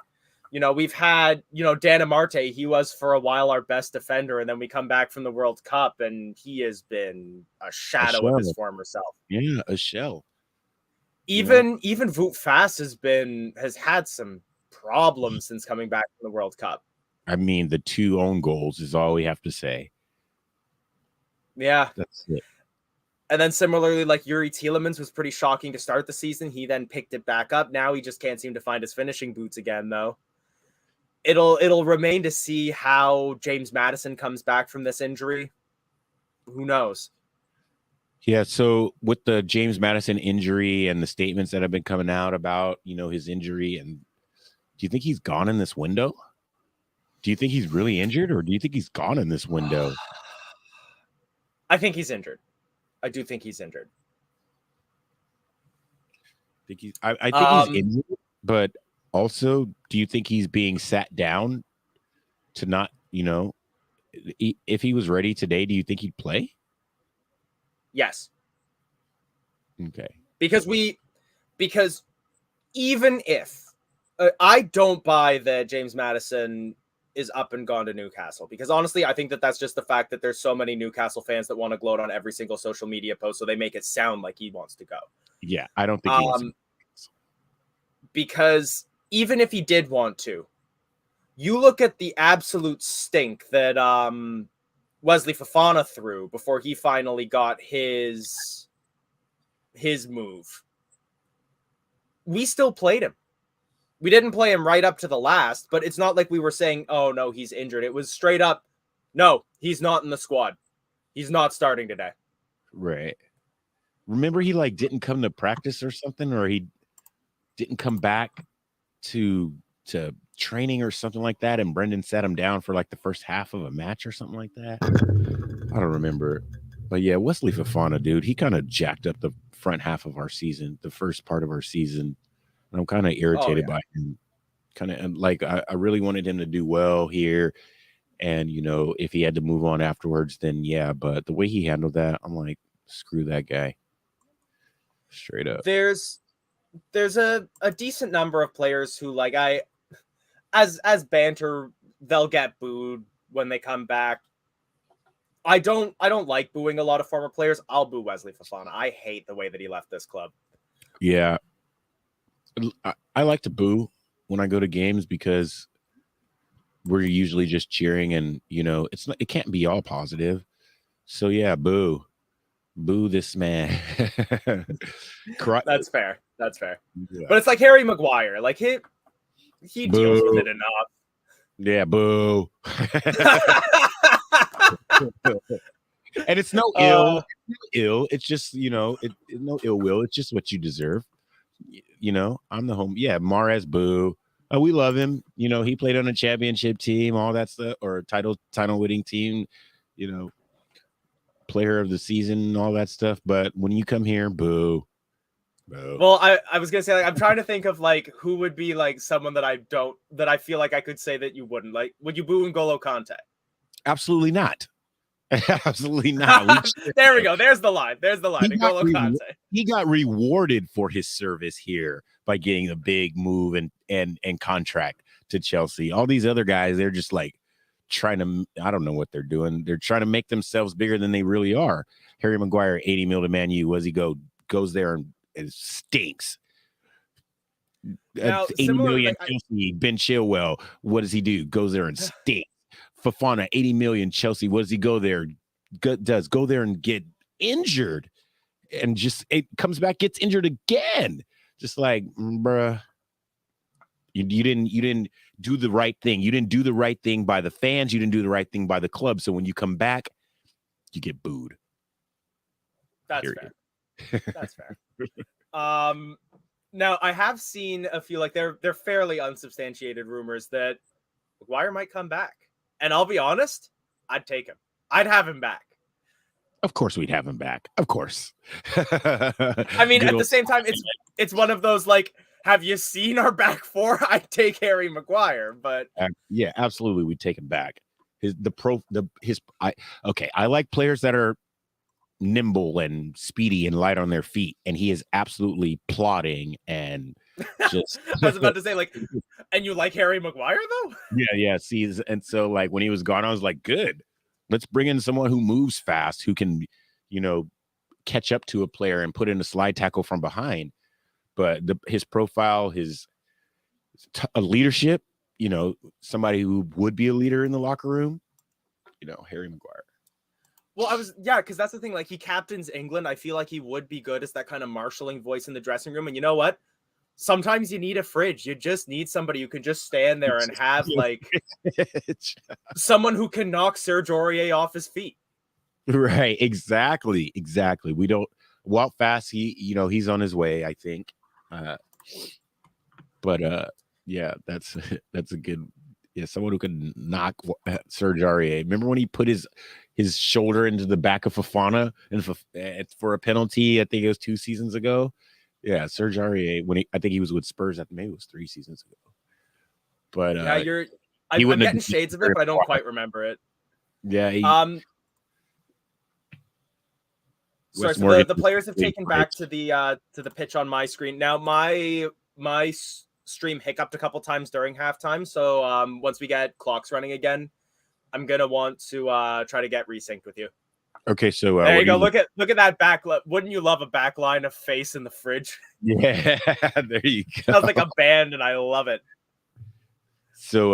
We've had, Dan Amarte, he was for a while our best defender, and then we come back from the World Cup, and he has been a shadow of his former self. Yeah, a shell. Even Wout Fass has had some problems since coming back from the World Cup. I mean, the 2 own goals is all we have to say. Yeah. That's it. And then similarly, like Yuri Tielemans was pretty shocking to start the season. He then picked it back up. Now he just can't seem to find his finishing boots again, though. It'll remain to see how James Maddison comes back from this injury. Who knows? Yeah, so with the James Maddison injury and the statements that have been coming out about, his injury, and do you think he's gone in this window? Do you think he's really injured, or do you think he's gone in this window? I think he's injured. I do think he's injured. I think he's injured, but also, do you think he's being sat down to not, if he was ready today, do you think he'd play? Yes. Okay. Because even if I don't buy that James Maddison is up and gone to Newcastle, because honestly, I think that's just the fact that there's so many Newcastle fans that want to gloat on every single social media post, so they make it sound like he wants to go. Yeah, I don't think he wants to. Because even if he did want to, you look at the absolute stink that Wesley Fofana threw before he finally got his move. We still played him. We didn't play him right up to the last, but it's not like we were saying, oh, no, he's injured. It was straight up, no, he's not in the squad. He's not starting today. Right. Remember he didn't come to practice or something, or he didn't come back to training or something like that, and Brendan sat him down for the first half of a match or something like that. I don't remember. But yeah, Wesley Fofana, dude, he kind of jacked up the front half of our season, the first part of our season. I'm kind of irritated by him. I really wanted him to do well here. And, if he had to move on afterwards, then yeah. But the way he handled that, I'm like, screw that guy. Straight up. There's a decent number of players who, as banter, they'll get booed when they come back. I don't like booing a lot of former players. I'll boo Wesley Fofana. I hate the way that he left this club. Yeah. I like to boo when I go to games because we're usually just cheering, and it can't be all positive. So yeah, boo this man. That's fair. Yeah. But it's like Harry Maguire. He deals with it enough. Yeah, boo. And it's no ill. It's just no ill will. It's just what you deserve. I'm the home. Yeah, Mahrez, boo. We love him. He played on a championship team, all that stuff, or a title winning team, player of the season, all that stuff. But when you come here, boo. Well, I was gonna say, I'm trying to think of who would be someone that I feel like I could say that you wouldn't like. Would you boo N'Golo Kante? Absolutely not. Absolutely not. There we go. There's the line. N'Golo Kante. He got rewarded for his service here by getting a big move and contract to Chelsea. All these other guys, they're just trying to, I don't know what they're doing. They're trying to make themselves bigger than they really are. Harry Maguire, 80 mil to Man U. Where's he go? Goes there and it stinks. Now, 80 million Chelsea. Ben Chilwell, what does he do? Goes there and stinks. Fofana, 80 million Chelsea. What does he go there? Go there and get injured, and just it comes back, gets injured again. Just bruh, you didn't do the right thing. You didn't do the right thing by the fans. You didn't do the right thing by the club. So when you come back, you get booed. That's fair. That's fair. Now I have seen a few they're fairly unsubstantiated rumors that Maguire might come back. And I'll be honest, I'd take him. I'd have him back. Of course we'd have him back. Of course. I mean, at the same time, it's one of those have you seen our back four? I'd take Harry Maguire, but yeah, absolutely, we'd take him back. I like players that are nimble and speedy and light on their feet, and he is absolutely plodding and just. I was about to say, like, and you like Harry Maguire though? Yeah. See, and so like when he was gone, I was like, good. Let's bring in someone who moves fast, who can, catch up to a player and put in a slide tackle from behind. But his profile, his leadership, somebody who would be a leader in the locker room, Harry Maguire. Well, because that's the thing. Like, he captains England. I feel like he would be good as that kind of marshalling voice in the dressing room. And you know what? Sometimes you need a fridge. You just need somebody who can just stand there and have like someone who can knock Serge Aurier off his feet. Right. Exactly. We don't. Walt Fast, he's on his way, I think. Yeah, that's a good. Yeah, someone who can knock Serge Aurier. Remember when he put his shoulder into the back of Fofana and for a penalty? I think it was 2 seasons ago. Yeah, Serge Aurier. I think he was with Spurs. Maybe it was 3 seasons ago. But yeah, I'm getting shades of it, but I don't quite remember it. Yeah. Sorry, so the players have taken back to the pitch on my screen. Now my stream hiccuped a couple times during halftime, so once we get clocks running again, I'm gonna want to try to get resynced with you. Okay, so there you go. Look at that back. Wouldn't you love a back line of face in the fridge? Yeah, there you go. Sounds like a band, and I love it. So,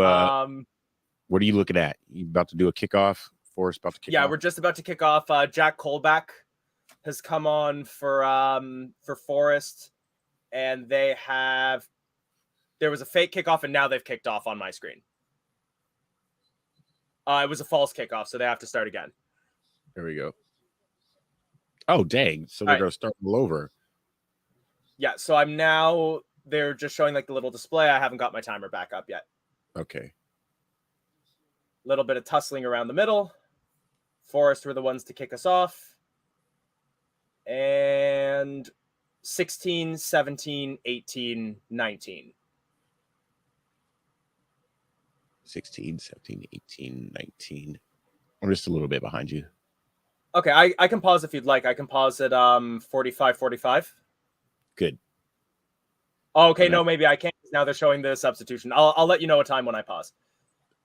what are you looking at? You about to do a kickoff? Forrest about to kick off? Yeah, we're just about to kick off. Jack Colback has come on for Forest, and there was a fake kickoff, and now they've kicked off on my screen. It was a false kickoff, so they have to start again. There we go. Oh, dang. So they're going to start all over. Yeah, so they're just showing like the little display. I haven't got my timer back up yet. Okay. Little bit of tussling around the middle. Forest were the ones to kick us off. And 16, 17, 18, 19. 16, 17, 18, 19. I'm just a little bit behind you. Okay, I can pause if you'd like. I can pause at 45, 45. Good. Oh, okay, no, maybe I can't. Now they're showing the substitution. I'll let you know a time when I pause.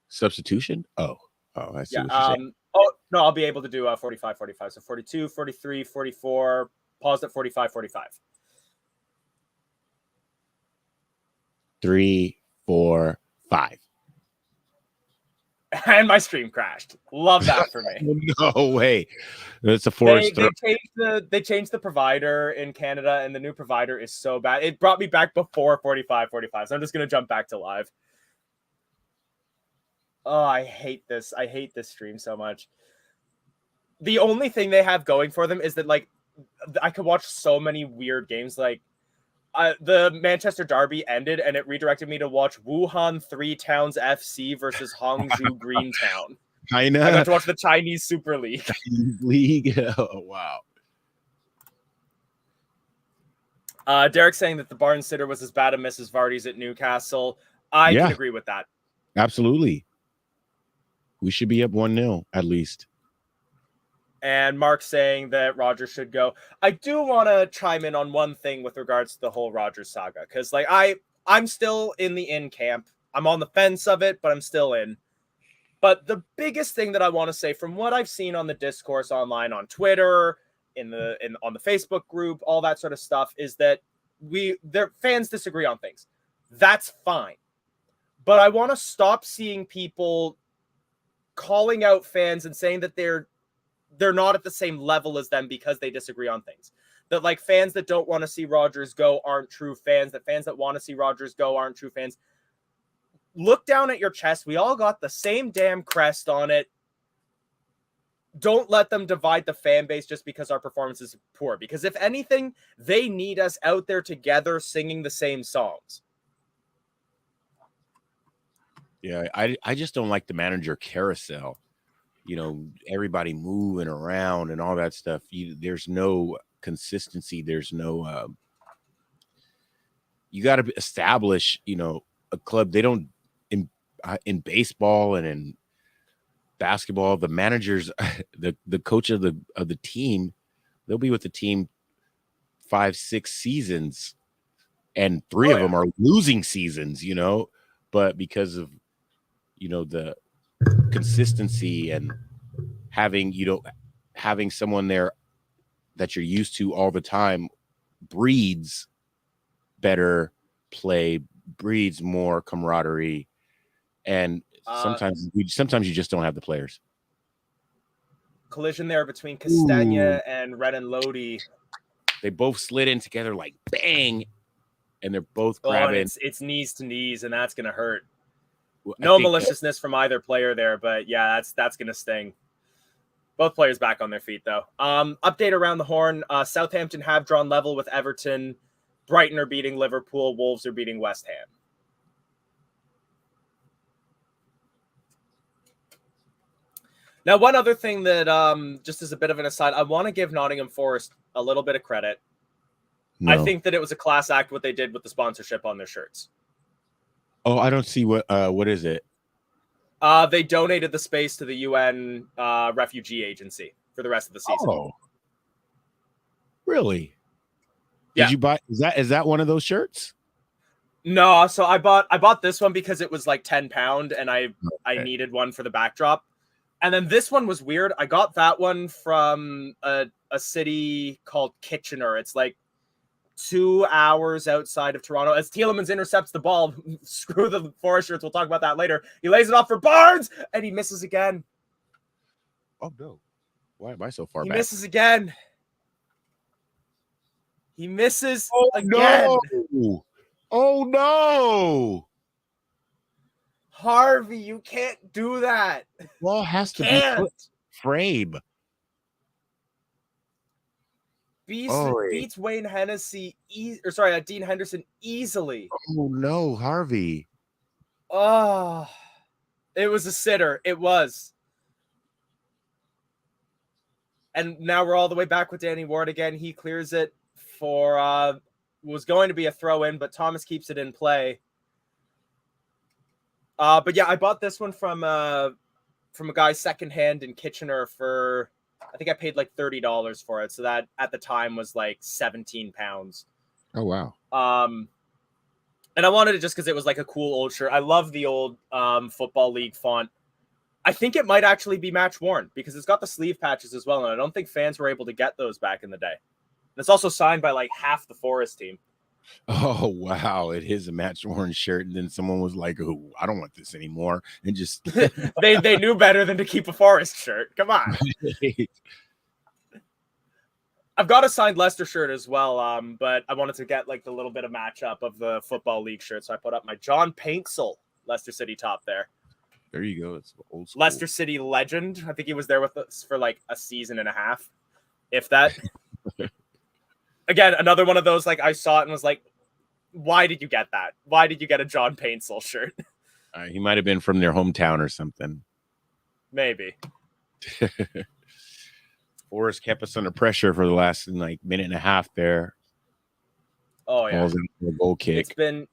Substitution? Oh, I see what you're saying. Oh, no, I'll be able to do 45, 45. So 42, 43, 44, paused at 45, 45. 3, 4, 5. And my stream crashed. Love that for me. No way. That's a Forest. They changed the provider in Canada, and the new provider is so bad. It brought me back before 45, 45. So I'm just going to jump back to live. Oh, I hate this. I hate this stream so much. The only thing they have going for them is that, like, I could watch so many weird games. Like, the Manchester Derby ended, and it redirected me to watch Wuhan Three Towns FC versus Hangzhou Greentown. I got to watch the Chinese Super League. Oh, wow. Derek's saying that the barn sitter was as bad a miss as Vardy's at Newcastle. I can agree with that. Absolutely. We should be up 1-0 at least. And Mark saying that Rodgers should go. I do want to chime in on one thing with regards to the whole Rodgers saga, because like I'm still in the in camp. I'm on the fence of it, but I'm still in. But the biggest thing that I want to say, from what I've seen on the discourse online, on Twitter, on the Facebook group, all that sort of stuff, is that their fans disagree on things. That's fine. But I want to stop seeing people calling out fans and saying that they're not at the same level as them because they disagree on things. That like fans that don't want to see Rodgers go aren't true fans. That fans that want to see Rodgers go aren't true fans. Look down at your chest. We all got the same damn crest on it. Don't let them divide the fan base just because our performance is poor. Because if anything, they need us out there together singing the same songs. Yeah, I just don't like the manager carousel. Everybody moving around and all that stuff. There's no consistency. There's no. You got to establish, a club. They don't in baseball and in basketball. The managers, the coach of the team they'll be with the team 5-6 seasons, and 3 of them are losing seasons, but because of, the consistency and having someone there that you're used to all the time breeds better play, breeds more camaraderie, and sometimes you just don't have the players. Collision there between Castagna and Renan Lodi. They both slid in together like bang, and they're both grabbing. It's knees to knees, and that's gonna hurt. No maliciousness from either player there, but yeah, that's gonna sting. Both players back on their feet though. Update around the horn. Southampton have drawn level with Everton. Brighton are beating Liverpool. Wolves are beating West Ham. Now, one other thing that, just as a bit of an aside, I want to give Nottingham Forest a little bit of credit. No. I think that it was a class act what they did with the sponsorship on their shirts. Oh, I don't see what is it? They donated the space to the UN refugee agency for the rest of the season. Oh, really? Yeah. Did you buy? Is that one of those shirts? No, so I bought this one because it was like £10, and I needed one for the backdrop. And then this one was weird. I got that one from a city called Kitchener. It's like 2 hours outside of Toronto. As Tielemans intercepts the ball, screw the Forest shirts. We'll talk about that later. He lays it off for Barnes, and he misses again. Oh, no. Why am I so far back? He misses again. He misses again. No. Oh, no. Harvey, you can't do that. Ball has to be frame. Beats Wayne Hennessy, Dean Henderson easily. Oh no, Harvey. Oh, it was a sitter. It was. And now we're all the way back with Danny Ward again. He clears it for was going to be a throw in, but Thomas keeps it in play. But yeah, I bought this one from a guy secondhand in Kitchener for, I think I paid like $30 for it. So that at the time was like £17. Oh, wow. And I wanted it just because it was like a cool old shirt. I love the old Football League font. I think it might actually be match worn because it's got the sleeve patches as well. And I don't think fans were able to get those back in the day. And it's also signed by like half the Forest team. Oh, wow. It is a match worn shirt. And then someone was like, oh, I don't want this anymore. And just they knew better than to keep a Forest shirt. Come on. I've got a signed Leicester shirt as well. But I wanted to get like the little bit of matchup of the Football League shirt. So I put up my John Paintsel Leicester City top there. There you go. It's old school. Leicester City legend. I think he was there with us for like a season and a half, if that. Again, another one of those, like, I saw it and was like, why did you get that? Why did you get a John Paintsel shirt? He might have been from their hometown or something. Maybe. Forrest kept us under pressure for the last, like, minute and a half there. Oh, yeah. The goal kick. It's been...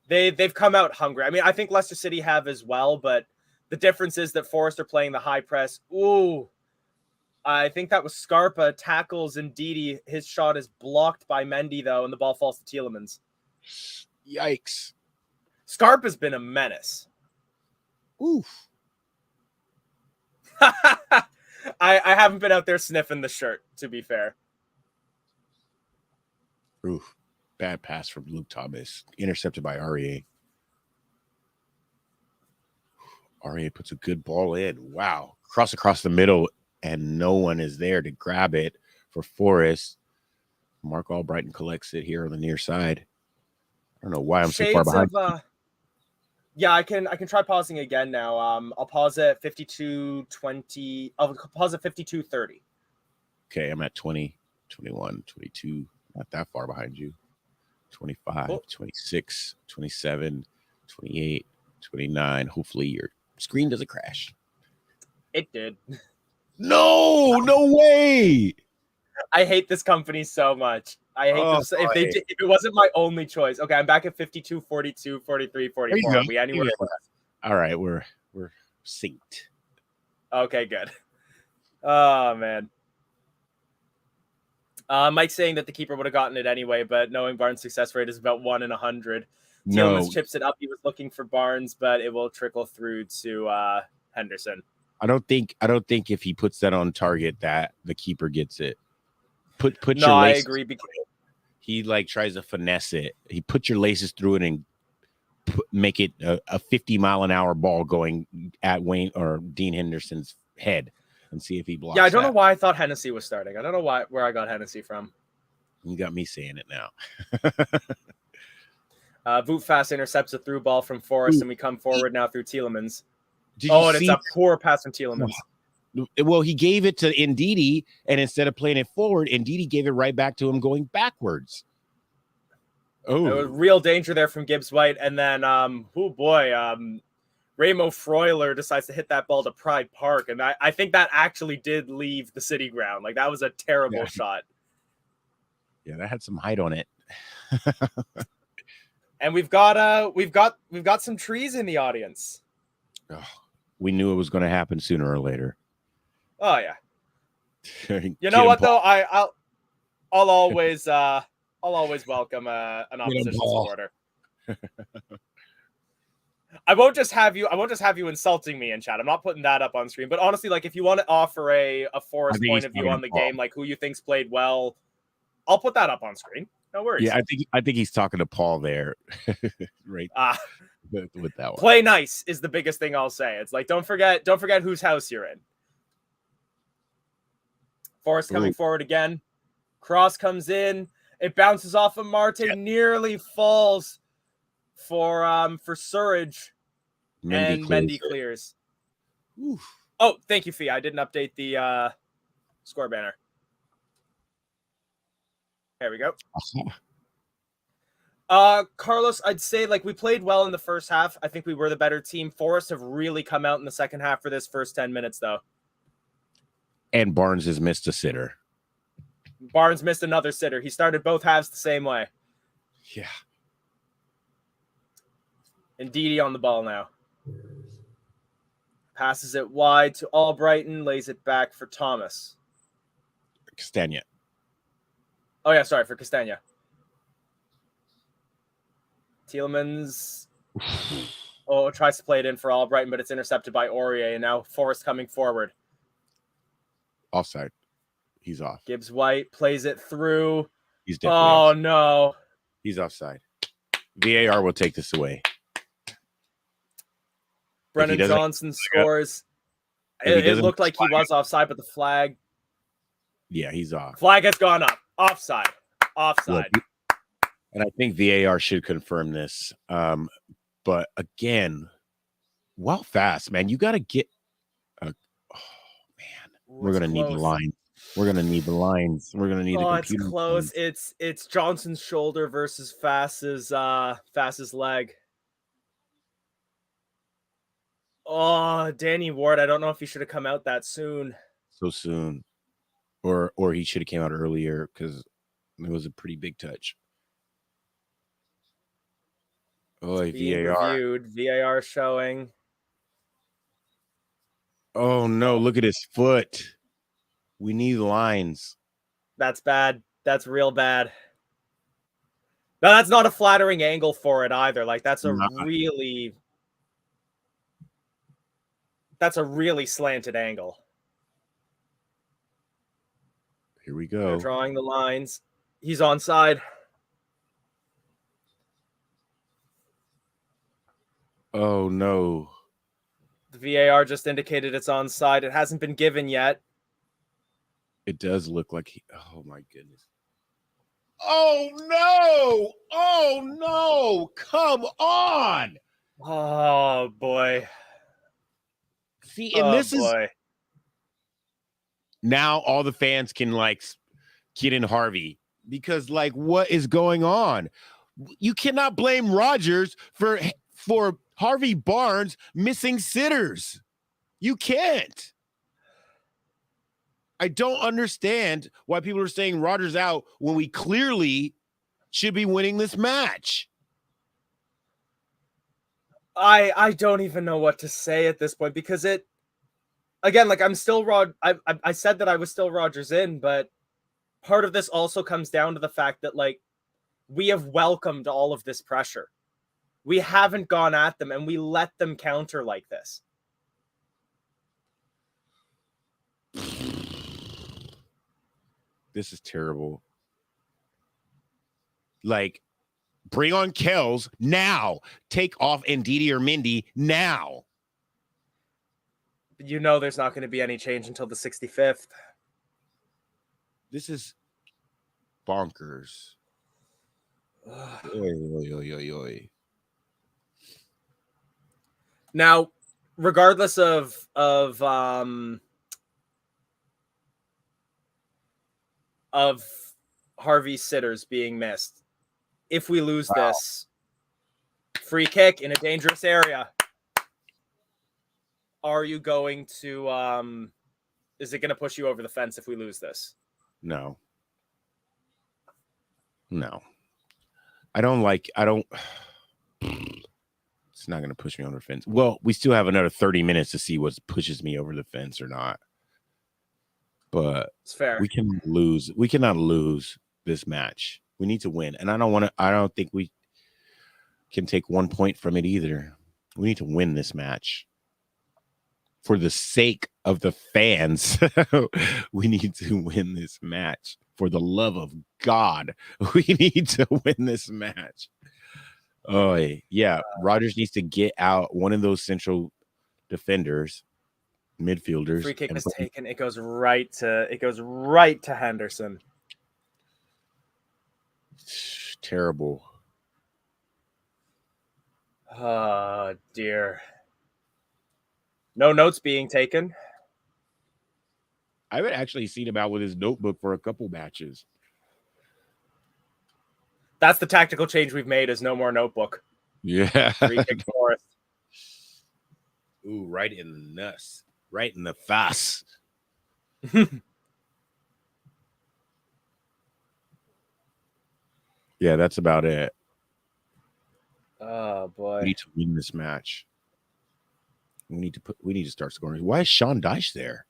They've come out hungry. I mean, I think Leicester City have as well, but the difference is that Forest are playing the high press. Ooh. I think that was Scarpa, tackles Ndidi. His shot is blocked by Mendy, though, and the ball falls to Tielemans. Yikes. Scarpa's been a menace. Oof. I haven't been out there sniffing the shirt, to be fair. Oof. Bad pass from Luke Thomas. Intercepted by Aurier. Aurier puts a good ball in. Wow. Across the middle. And no one is there to grab it for Forrest. Mark Albrighton collects it here on the near side. I don't know why I'm so far behind. Yeah, I can try pausing again now. I'll pause at 52:20. I'll pause at 52:30. Okay, I'm at 20, 21, 22. Not that far behind you. 25, cool. 26, 27, 28, 29. Hopefully your screen doesn't crash. It did. No way. I hate this company so much. I hate them so, if it wasn't my only choice. Okay, I'm back at 52, 42, 43, 44. Are we anywhere? Yeah. All right, we're synced. Okay, good. Oh man. Mike saying that the keeper would have gotten it anyway, but knowing Barnes' success rate is about 1 in 100. No, Tielemans chips it up. He was looking for Barnes, but it will trickle through to Henderson. I don't think if he puts that on target that the keeper gets it. Put No, your I laces agree. He like tries to finesse it. He put your laces through it and make it a 50-mile-an-hour ball going at Wayne or Dean Henderson's head and see if he blocks. Yeah, I don't know why I thought Hennessy was starting. I don't know where I got Hennessy from. You got me saying it now. Voot fast intercepts a through ball from Forrest, and we come forward now through Tielemans. And it's a poor pass from Tielemans. Well, he gave it to Ndidi, and instead of playing it forward, Ndidi gave it right back to him going backwards. Oh, there was real danger there from Gibbs White, and then Ramo Freuler decides to hit that ball to Pride Park, and I think that actually did leave the city ground. Like, that was a terrible shot. Yeah, that had some height on it. And we've got some trees in the audience. Oh, we knew it was going to happen sooner or later. Oh yeah. You know what though? I'll always welcome an opposition supporter. I won't just have you insulting me in chat. I'm not putting that up on screen. But honestly, like, if you want to offer a Forest point of view on the game, like who you think's played well, I'll put that up on screen. No worries. Yeah, I think he's talking to Paul there. Right. With that one. Play nice is the biggest thing I'll say. It's like, don't forget whose house you're in. Forrest coming forward again. Cross comes in. It bounces off of Marte, nearly falls for Surridge. Mendy clears. Oof. Oh, thank you, Fee. I didn't update the score banner. There we go. Carlos, I'd say, like, we played well in the first half. I think we were the better team. Forest have really come out in the second half for this first 10 minutes, though. And Barnes has missed a sitter. Barnes missed another sitter. He started both halves the same way. Yeah. And Didi on the ball now. Passes it wide to Albrighton. Lays it back for Thomas. Castagna. Oh, yeah, sorry, for Castagna. Tielemans tries to play it in for Albrighton, but it's intercepted by Aurier. And now Forrest coming forward. Offside. He's off. Gibbs White plays it through. He's definitely offside. No. He's offside. VAR will take this away. Brennan Johnson scores. It looked like he was offside, but the flag. Yeah, he's off. Flag has gone up. Offside. Offside. Look, and I think VAR should confirm this. But again, well, fast, man. You got to get. We're gonna need the line. We're gonna need the lines. We're gonna need the computer. It's close. It's Johnson's shoulder versus Fast's leg. Oh, Danny Ward. I don't know if he should have come out that soon. So soon, or he should have came out earlier because it was a pretty big touch. Oh, VAR. Reviewed. VAR showing. Oh no! Look at his foot. We need lines. That's bad. That's real bad. No, that's not a flattering angle for it either. Like, that's a really slanted angle. Here we go. They're drawing the lines. He's onside. Oh no. The VAR just indicated it's onside. It hasn't been given yet. It does look like oh my goodness. Oh no! Oh no! Come on! Oh boy. See, and this is now all the fans can like get in Harvey because like what is going on? You cannot blame Rodgers for Harvey Barnes missing sitters. You can't. I don't understand why people are saying Rodgers out when we clearly should be winning this match. I don't even know what to say at this point because again, like I'm still I said that I was still Rodgers in, but part of this also comes down to the fact that, like, we have welcomed all of this pressure. We haven't gone at them, and we let them counter like this. This is terrible. Like, bring on Kells now. Take off Ndidi or Mindy now. You know there's not going to be any change until the 65th. This is bonkers. Oy, oy, oy, oy, oy. Now, regardless of Harvey's sitters being missed, if we lose this, free kick in a dangerous area, are you going to is it going to push you over the fence if we lose this? No. It's not going to push me over the fence. Well, we still have another 30 minutes to see what pushes me over the fence or not. But it's fair. We cannot lose this match. We need to win. And I don't think we can take 1 point from it either. We need to win this match. For the sake of the fans, we need to win this match. For the love of God, we need to win this match. Oh, yeah. Rodgers needs to get out one of those central defenders, midfielders. Free kick is taken. It goes right to Henderson. Terrible. Oh, dear. No notes being taken. I haven't actually seen him out with his notebook for a couple matches. That's the tactical change we've made, is no more notebook. Yeah. Free kick Forest. Ooh, right in the nuts. Right in the face. Yeah, that's about it. Oh, boy. We need to win this match. We need to start scoring. Why is Sean Dyche there?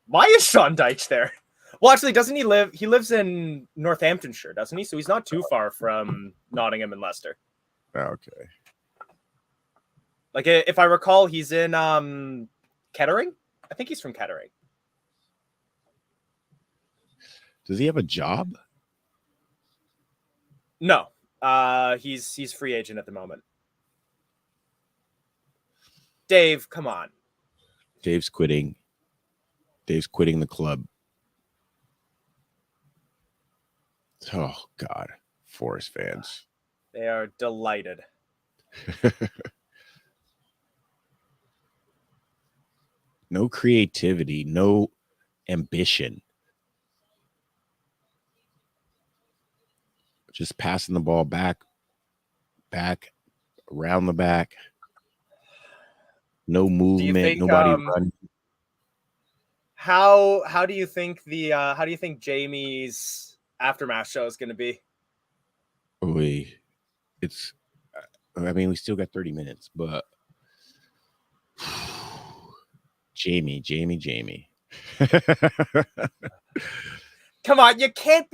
Why is Sean Dyche there? Well, actually, doesn't he live? He lives in Northamptonshire, doesn't he? So he's not too far from Nottingham and Leicester. Okay. Like, if I recall, he's in Kettering. I think he's from Kettering. Does he have a job? No. He's free agent at the moment. Dave, come on. Dave's quitting. Dave's quitting the club. Oh, God. Forest fans. They are delighted. No creativity, no ambition. Just passing the ball back, around the back. No movement, nobody running. How do you think Jamie's aftermath show is going to be? We still got 30 minutes, but Jamie. Come on, you can't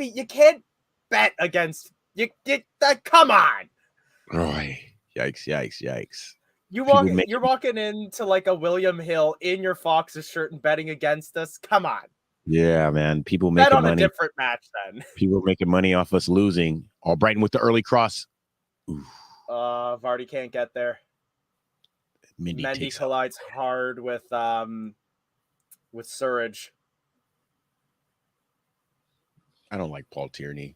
bet against you. Come on. Oh, yikes. You're walking into like a William Hill in your Fox's shirt and betting against us. Come on. Yeah, man. People making bet on money. A different match then. People making money off us losing. Brighton with the early cross. Oof. Vardy can't get there. Mendy collides hard with Surridge. I don't like Paul Tierney.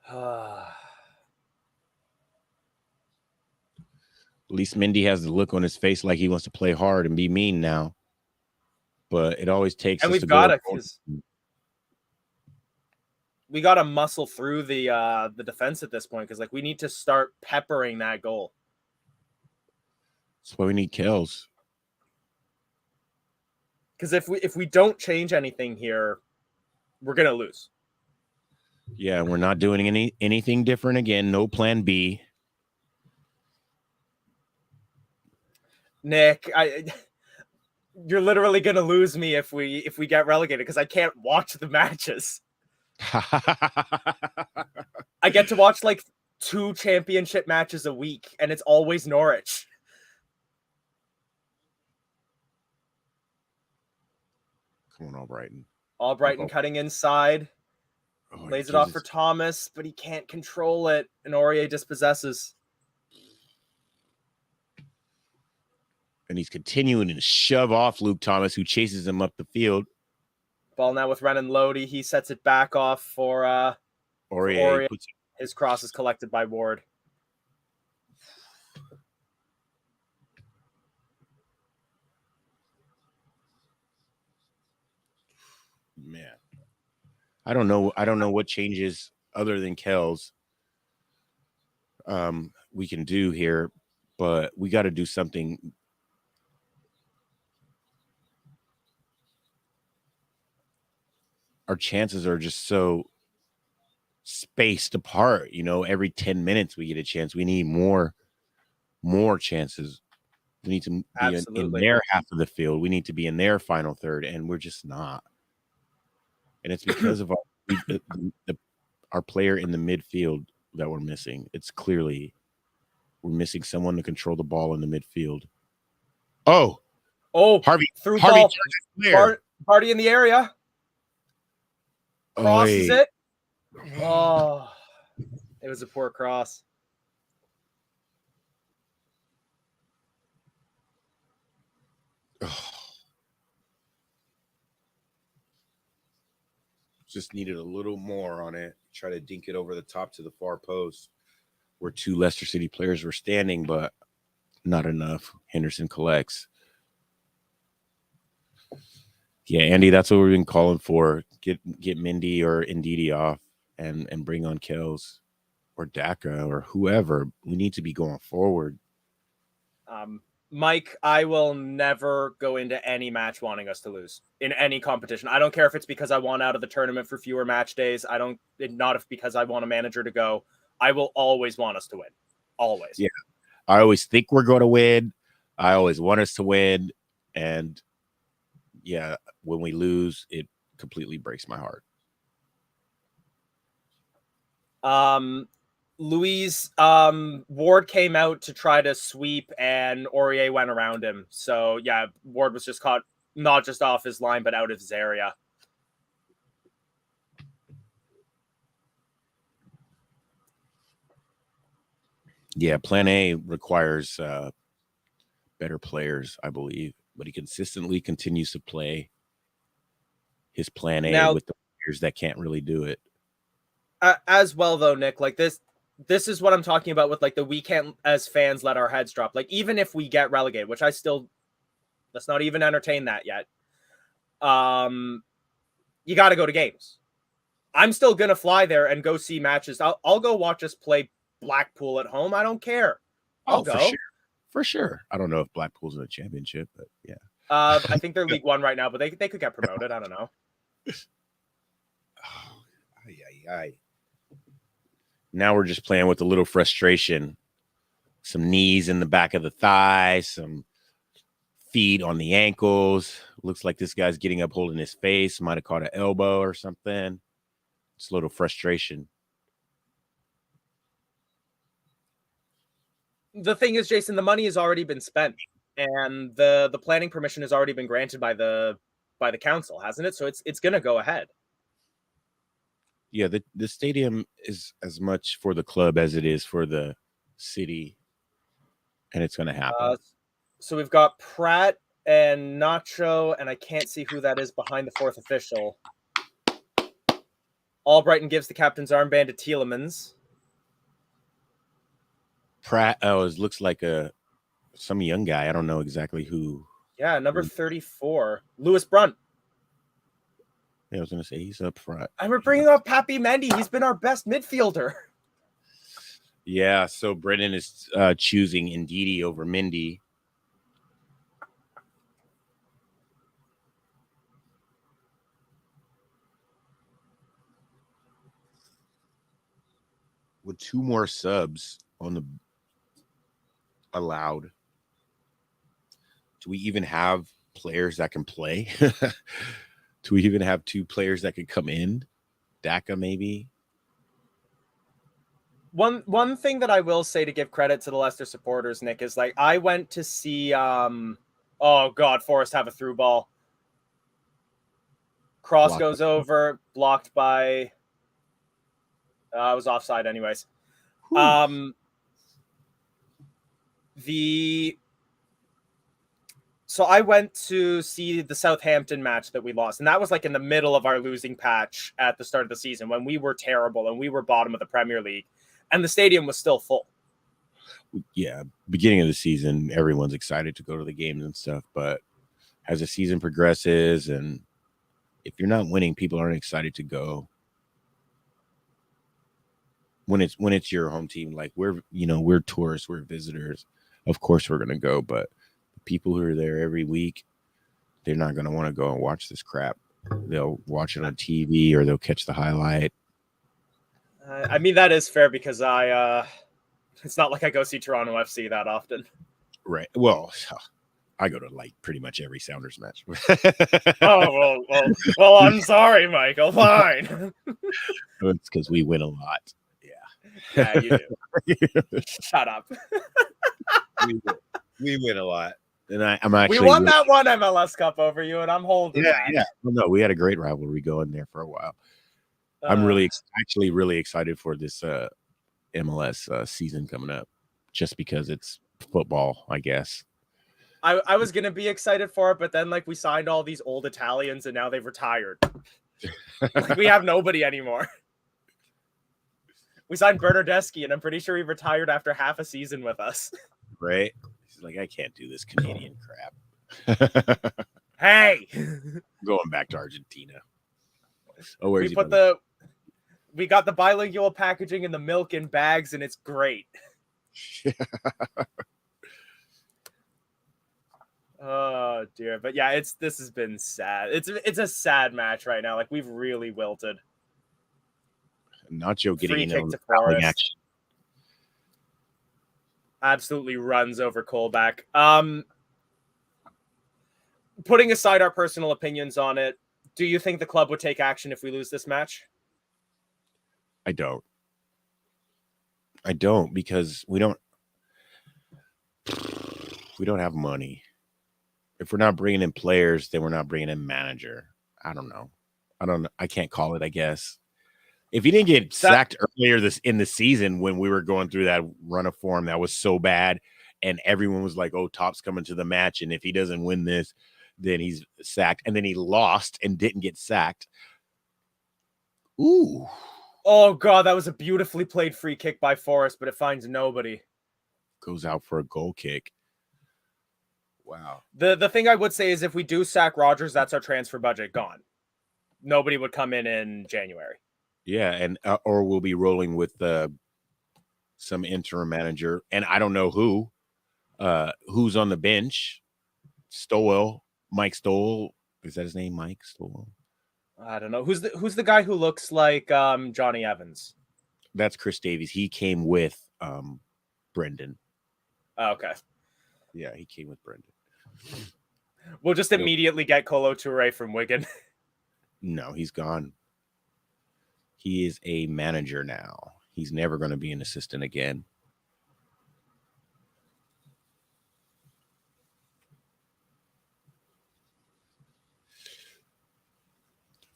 At least Mendy has the look on his face like he wants to play hard and be mean now. But it always takes. And we've got it. We got to muscle through the defense at this point because like we need to start peppering that goal. That's why we need Kells. Because if we don't change anything here, we're gonna lose. Yeah, we're not doing anything different again. No plan B. Nick, you're literally gonna lose me if we get relegated because I can't watch the matches. I get to watch like 2 championship matches a week, and it's always Norwich. Come on, Albrighton. Albrighton cutting inside. Lays it off for Thomas, but he can't control it, and Aurier dispossesses. And he's continuing to shove off Luke Thomas, who chases him up the field. Ball now with Renan Lodi. He sets it back off for Aurier. His cross is collected by Ward. Man, I don't know what changes other than Kells we can do here, but we got to do something. Our chances are just so spaced apart. You know, every 10 minutes we get a chance. We need more chances. We need to be in their half of the field. We need to be in their final third, and we're just not. And it's because of our player in the midfield that we're missing. It's clearly we're missing someone to control the ball in the midfield. Oh, Harvey through ball. Barty in the area. Crosses it. Oh, it was a poor cross. Just needed a little more on it. Try to dink it over the top to the far post where 2 Leicester City players were standing, but not enough. Henderson collects. Yeah, Andy, that's what we've been calling for. Get Mindy or Ndidi off and bring on Kells or Daka or whoever. We need to be going forward. Mike, I will never go into any match wanting us to lose in any competition. I don't care if it's because I want out of the tournament for fewer match days. Not if because I want a manager to go. I will always want us to win. Always. Yeah. I always think we're going to win. I always want us to win. And yeah, when we lose, it completely breaks my heart. Louise Ward came out to try to sweep and Aurier went around him. So yeah, Ward was just caught not just off his line but out of his area. Yeah, plan A requires better players, I believe, but he consistently continues to play his plan A now, with the players that can't really do it. As well though, Nick, like this is what I'm talking about with like the we can't as fans let our heads drop. Like even if we get relegated, which let's not even entertain that yet. You got to go to games. I'm still going to fly there and go see matches. I'll go watch us play Blackpool at home. I don't care. I'll go. For sure. I don't know if Blackpool's in a championship, but yeah. I think they're League One right now, but they could get promoted. I don't know. Now we're just playing with a little frustration. Some knees in the back of the thigh, some feet on the ankles. Looks like this guy's getting up holding his face. Might have caught an elbow or something. It's a little frustration. The thing is, Jason, the money has already been spent, and the planning permission has already been granted by the council, hasn't it? So it's going to go ahead. Yeah, the stadium is as much for the club as it is for the city, and it's going to happen. So we've got Pratt and Nacho, and I can't see who that is behind the 4th official. Albrighton gives the captain's armband to Tielemans. Pratt, it looks like some young guy. I don't know exactly who. Yeah, number 34, Lewis Brunt. Yeah, I was going to say he's up front. And we're bringing up Papi Mendy. He's been our best midfielder. Yeah, so Brendan is choosing Ndidi over Mendy. With 2 more subs on the allowed. Do we even have players that can play? Do we even have 2 players that could come in? Daka, maybe? One thing that I will say to give credit to the Leicester supporters, Nick, is like I went to see oh god, Forrest have a through ball. Cross Blocked goes over, blocked by I was offside anyways. Whew. So I went to see the Southampton match that we lost, and that was like in the middle of our losing patch at the start of the season when we were terrible and we were bottom of the Premier League, and the stadium was still full. Yeah, beginning of the season, everyone's excited to go to the games and stuff, but as the season progresses and if you're not winning, people aren't excited to go. When it's your home team, like we're tourists, we're visitors. Of course we're gonna go, but the people who are there every week, they're not gonna want to go and watch this crap. They'll watch it on TV or they'll catch the highlight. I mean, that is fair because it's not like I go see Toronto FC that often. Right. Well, I go to like pretty much every Sounders match. Oh, well, I'm sorry, Michael. Fine. It's because we win a lot. Yeah, you do. Shut up. we win a lot. And I'm actually we won that one MLS Cup over you, and I'm holding that. Yeah. Well, no, we had a great rivalry going there for a while. I'm really excited for this MLS season coming up, just because it's football, I guess. I was gonna be excited for it, but then like we signed all these old Italians, and now they've retired. Like we have nobody anymore. We signed Bernardeschi, and I'm pretty sure he retired after half a season with us. Right? He's like, I can't do this Canadian crap. Hey, going back to Argentina. Oh, where's we got the bilingual packaging and the milk in bags, and it's great. Oh dear, but yeah, this has been sad. It's a sad match right now. Like we've really wilted. Nacho getting in on the action. Absolutely runs over Colback. Putting aside our personal opinions on it, do you think the club would take action if we lose this match? I don't because we don't have money. If we're not bringing in players, then we're not bringing in manager. I don't know. I can't call it, I guess. If he didn't get sacked earlier in the season when we were going through that run of form that was so bad and everyone was like, oh, Top's coming to the match, and if he doesn't win this, then he's sacked. And then he lost and didn't get sacked. Ooh. Oh, God, that was a beautifully played free kick by Forrest, but it finds nobody. Goes out for a goal kick. Wow. The thing I would say is if we do sack Rodgers, that's our transfer budget gone. Nobody would come in January. Yeah, and or we'll be rolling with some interim manager, and I don't know who's on the bench. Mike Stowell. Is that his name, Mike Stowell? I don't know. Who's the guy who looks like Johnny Evans? That's Chris Davies. He came with Brendan. Oh, okay. Yeah, he came with Brendan. We'll just immediately get Kolo Touré from Wigan. No, he's gone. He is a manager now. He's never going to be an assistant again.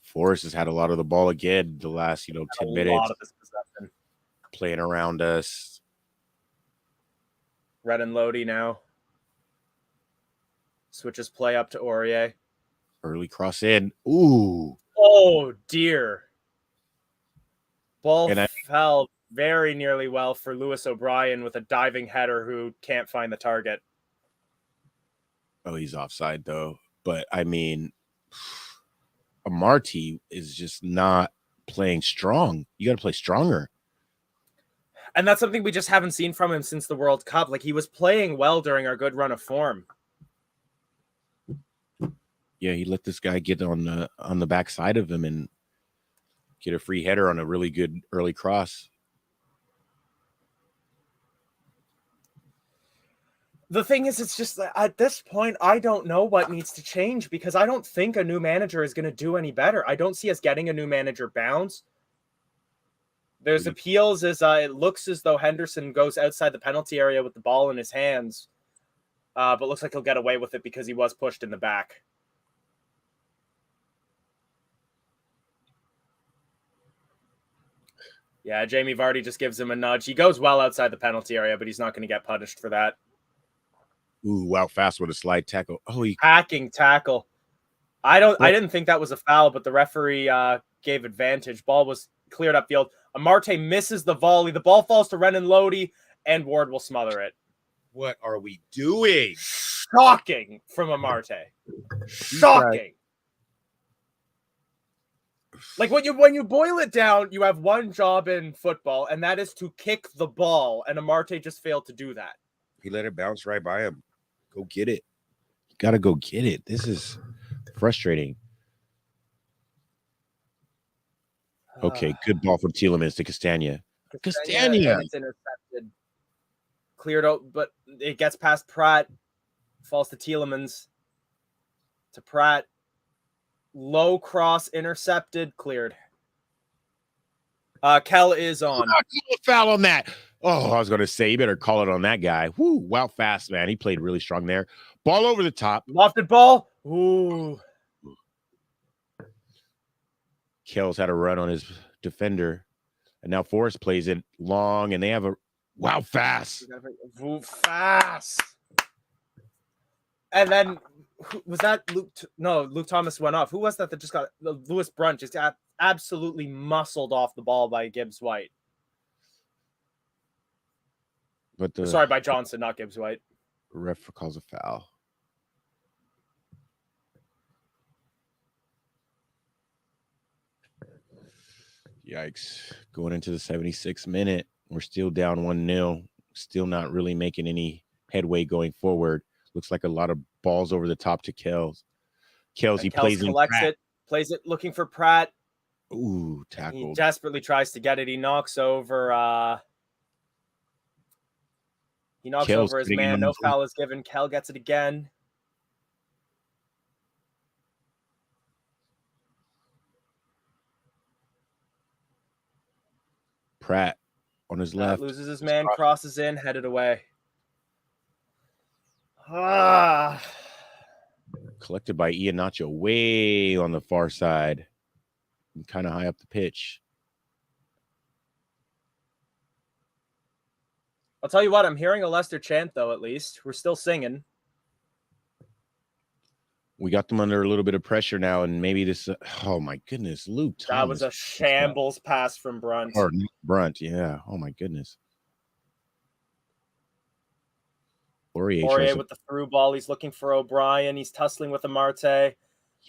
Forrest has had a lot of the ball again the last, 10 minutes. A lot of this possession. Playing around us. Red and Lodi now. Switches play up to Aurier. Early cross in. Ooh. Oh, dear. Ball fell very nearly well for Lewis O'Brien with a diving header who can't find the target. Oh, he's offside, though. But, I mean, Amarty is just not playing strong. You got to play stronger. And that's something we just haven't seen from him since the World Cup. Like, he was playing well during our good run of form. Yeah, he let this guy get on the backside of him and get a free header on a really good early cross. The thing is, it's just that at this point, I don't know what needs to change because I don't think a new manager is going to do any better. I don't see us getting a new manager bounce. There's appeals as it looks as though Henderson goes outside the penalty area with the ball in his hands, but looks like he'll get away with it because he was pushed in the back. Yeah, Jamie Vardy just gives him a nudge. He goes well outside the penalty area, but he's not going to get punished for that. Ooh, wow, fast with a slide tackle. Oh, he hacking tackle. I didn't think that was a foul, but the referee gave advantage. Ball was cleared upfield. Amarte misses the volley. The ball falls to Renan Lodi, and Ward will smother it. What are we doing? Shocking from Amarte. Shocking. Like when you boil it down, you have one job in football, and that is to kick the ball. And Amarte just failed to do that. He let it bounce right by him. Go get it. You got to go get it. This is frustrating. Okay, good ball from Tielemans to Castagna. Castagna. It's intercepted. Cleared out, but it gets past Pratt. Falls to Tielemans. To Pratt. Low cross, intercepted, cleared. Kell is on. Foul on that. Oh, I was going to say, you better call it on that guy. Woo, wow, fast, man. He played really strong there. Ball over the top. Lofted ball. Ooh. Kell's had a run on his defender. And now Forrest plays it long, and they have a wow, fast. Fast. And then was that Luke? No, Luke Thomas went off. Who was that just got Lewis Brunt just got absolutely muscled off the ball by Gibbs White? But sorry, by Johnson, not Gibbs White. Ref calls a foul. Yikes. Going into the 76th minute. We're still down 1-0. Still not really making any headway going forward. Looks like a lot of balls over the top to Kells. Kells, he plays it, plays it looking for Pratt. Ooh, tackled. He desperately tries to get it. He knocks over Kell's over his man. No foul is given. Kell gets it again. Pratt on his left. Loses his man, crosses in, headed away. Collected by Iheanacho way on the far side. Kind of high up the pitch. I'll tell you what, I'm hearing a Leicester chant, though, at least. We're still singing. We got them under a little bit of pressure now, and maybe this... oh, my goodness. Luke Thomas. That was a shambles pass from Brunt. Or Brunt, yeah. Oh, my goodness. Poirier with the through ball. He's looking for O'Brien. He's tussling with Amarte.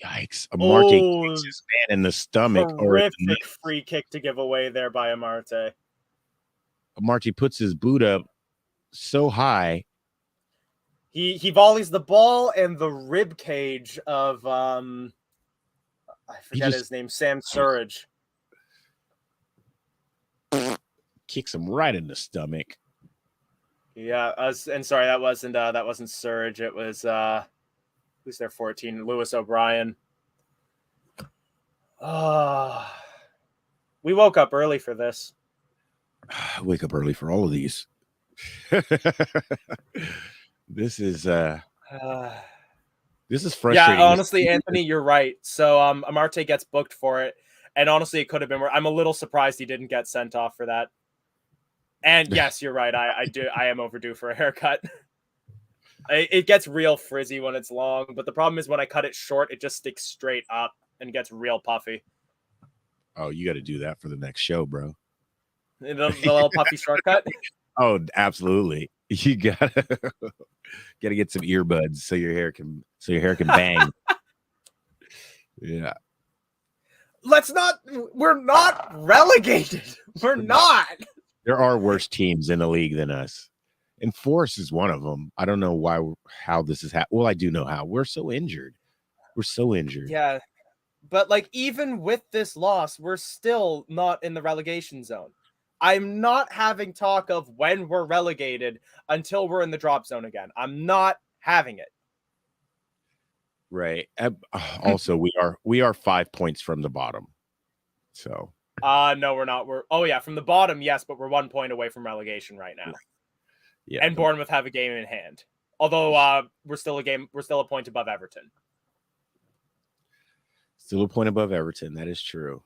Yikes. Amarte kicks his man in the stomach. Horrific free kick to give away there by Amarte. Amarte puts his boot up so high. He volleys the ball and the rib cage of I forget his name, Sam Surridge. Kicks him right in the stomach. Yeah, and sorry, that wasn't Surridge. It was who's their 14? Lewis O'Brien. We woke up early for this. I wake up early for all of these. This is frustrating. Yeah, honestly, Anthony, you're right. So Amarte gets booked for it, and honestly, it could have been. I'm a little surprised he didn't get sent off for that. And yes, you're right. I am overdue for a haircut. It gets real frizzy when it's long, but the problem is when I cut it short, it just sticks straight up and gets real puffy. Oh, you got to do that for the next show, bro. The little puffy shortcut. Oh, absolutely. You gotta get some earbuds so your hair can bang. Yeah. We're not relegated. We're not. There are worse teams in the league than us. And Force is one of them. I don't know how this is happening. Well, I do know how. We're so injured. Yeah. But like even with this loss, we're still not in the relegation zone. I'm not having talk of when we're relegated until we're in the drop zone again. I'm not having it. Right. Also, we are 5 points from the bottom. So. No, we're not. Oh yeah, from the bottom, yes, but we're 1 point away from relegation right now. Yeah. And Bournemouth have a game in hand. Although we're still a point above Everton. Still a point above Everton. That is true.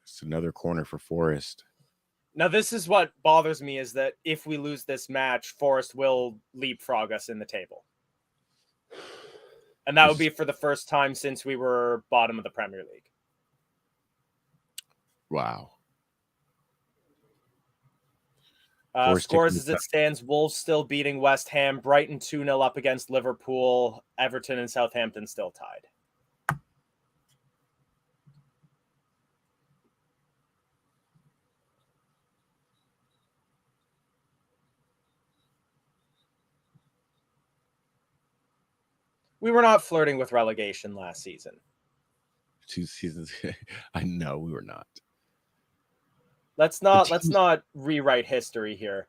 It's another corner for Forest. Now, this is what bothers me, is that if we lose this match, Forest will leapfrog us in the table. And that would be for the first time since we were bottom of the Premier League. Wow. Scores as it stands: Wolves still beating West Ham, Brighton 2-0 up against Liverpool, Everton and Southampton still tied. We were not flirting with relegation last season. 2 seasons. I know we were not. Let's not rewrite history here.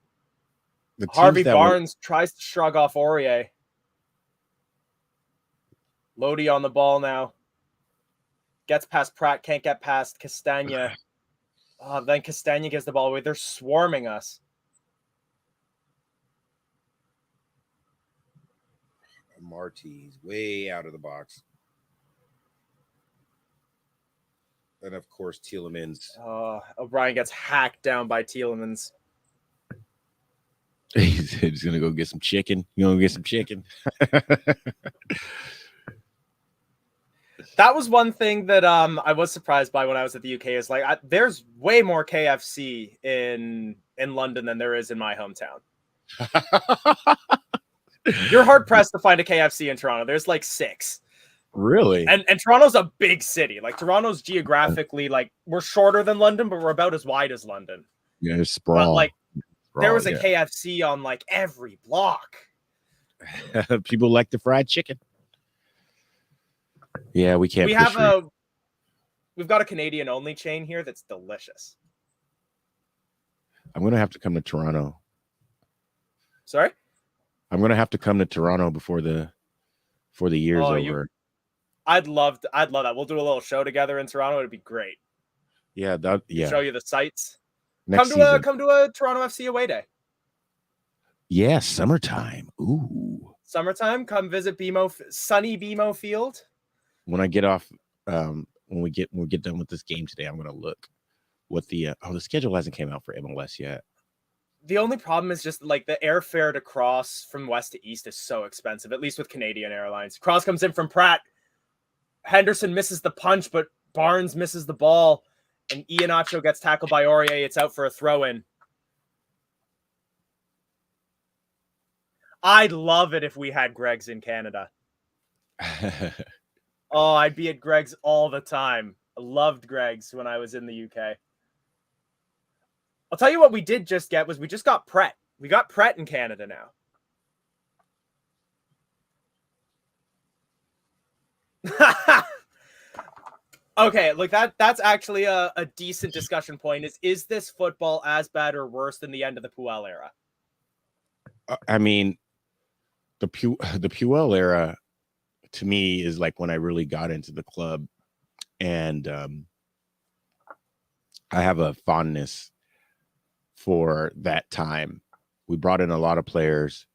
Harvey Barnes tries to shrug off Aurier. Lodi on the ball now. Gets past Pratt, can't get past Castagna. Then Castagna gets the ball away. They're swarming us. Marty's way out of the box. And of course, Tielemans. O'Brien gets hacked down by Tielemans. He's going to go get some chicken. You want to get some chicken? That was one thing that I was surprised by when I was at the UK. Is like, there's way more KFC in London than there is in my hometown. You're hard pressed to find a KFC in Toronto. There's like 6. Really? And Toronto's a big city. Like, Toronto's geographically, like, we're shorter than London, but we're about as wide as London. Yeah, it's sprawl. But like, there was a KFC on like every block. People like the fried chicken. Yeah, we can't. We've got a Canadian only chain here that's delicious. I'm gonna have to come to Toronto. Sorry? I'm gonna have to come to Toronto before the year's over. I'd love that. We'll do a little show together in Toronto. It'd be great. Yeah, show you the sights. Come to a Toronto FC away day. Yeah, summertime. Ooh. Summertime. Come visit sunny BMO Field. When I get off, when we get done with this game today, I'm gonna look what the schedule hasn't came out for MLS yet. The only problem is just like the airfare to cross from west to east is so expensive, at least with Canadian Airlines. Cross comes in from Pratt. Henderson misses the punch, but Barnes misses the ball. And Iheanacho gets tackled by Aurier. It's out for a throw-in. I'd love it if we had Greg's in Canada. I'd be at Greg's all the time. I loved Greg's when I was in the UK. I'll tell you what we did just get was we just got Pret. We got Pret in Canada now. Okay, like that's actually a decent discussion point. Is this football as bad or worse than the end of the Puel era? I mean, the Puel era to me is like when I really got into the club, and I have a fondness for that time. We brought in a lot of players.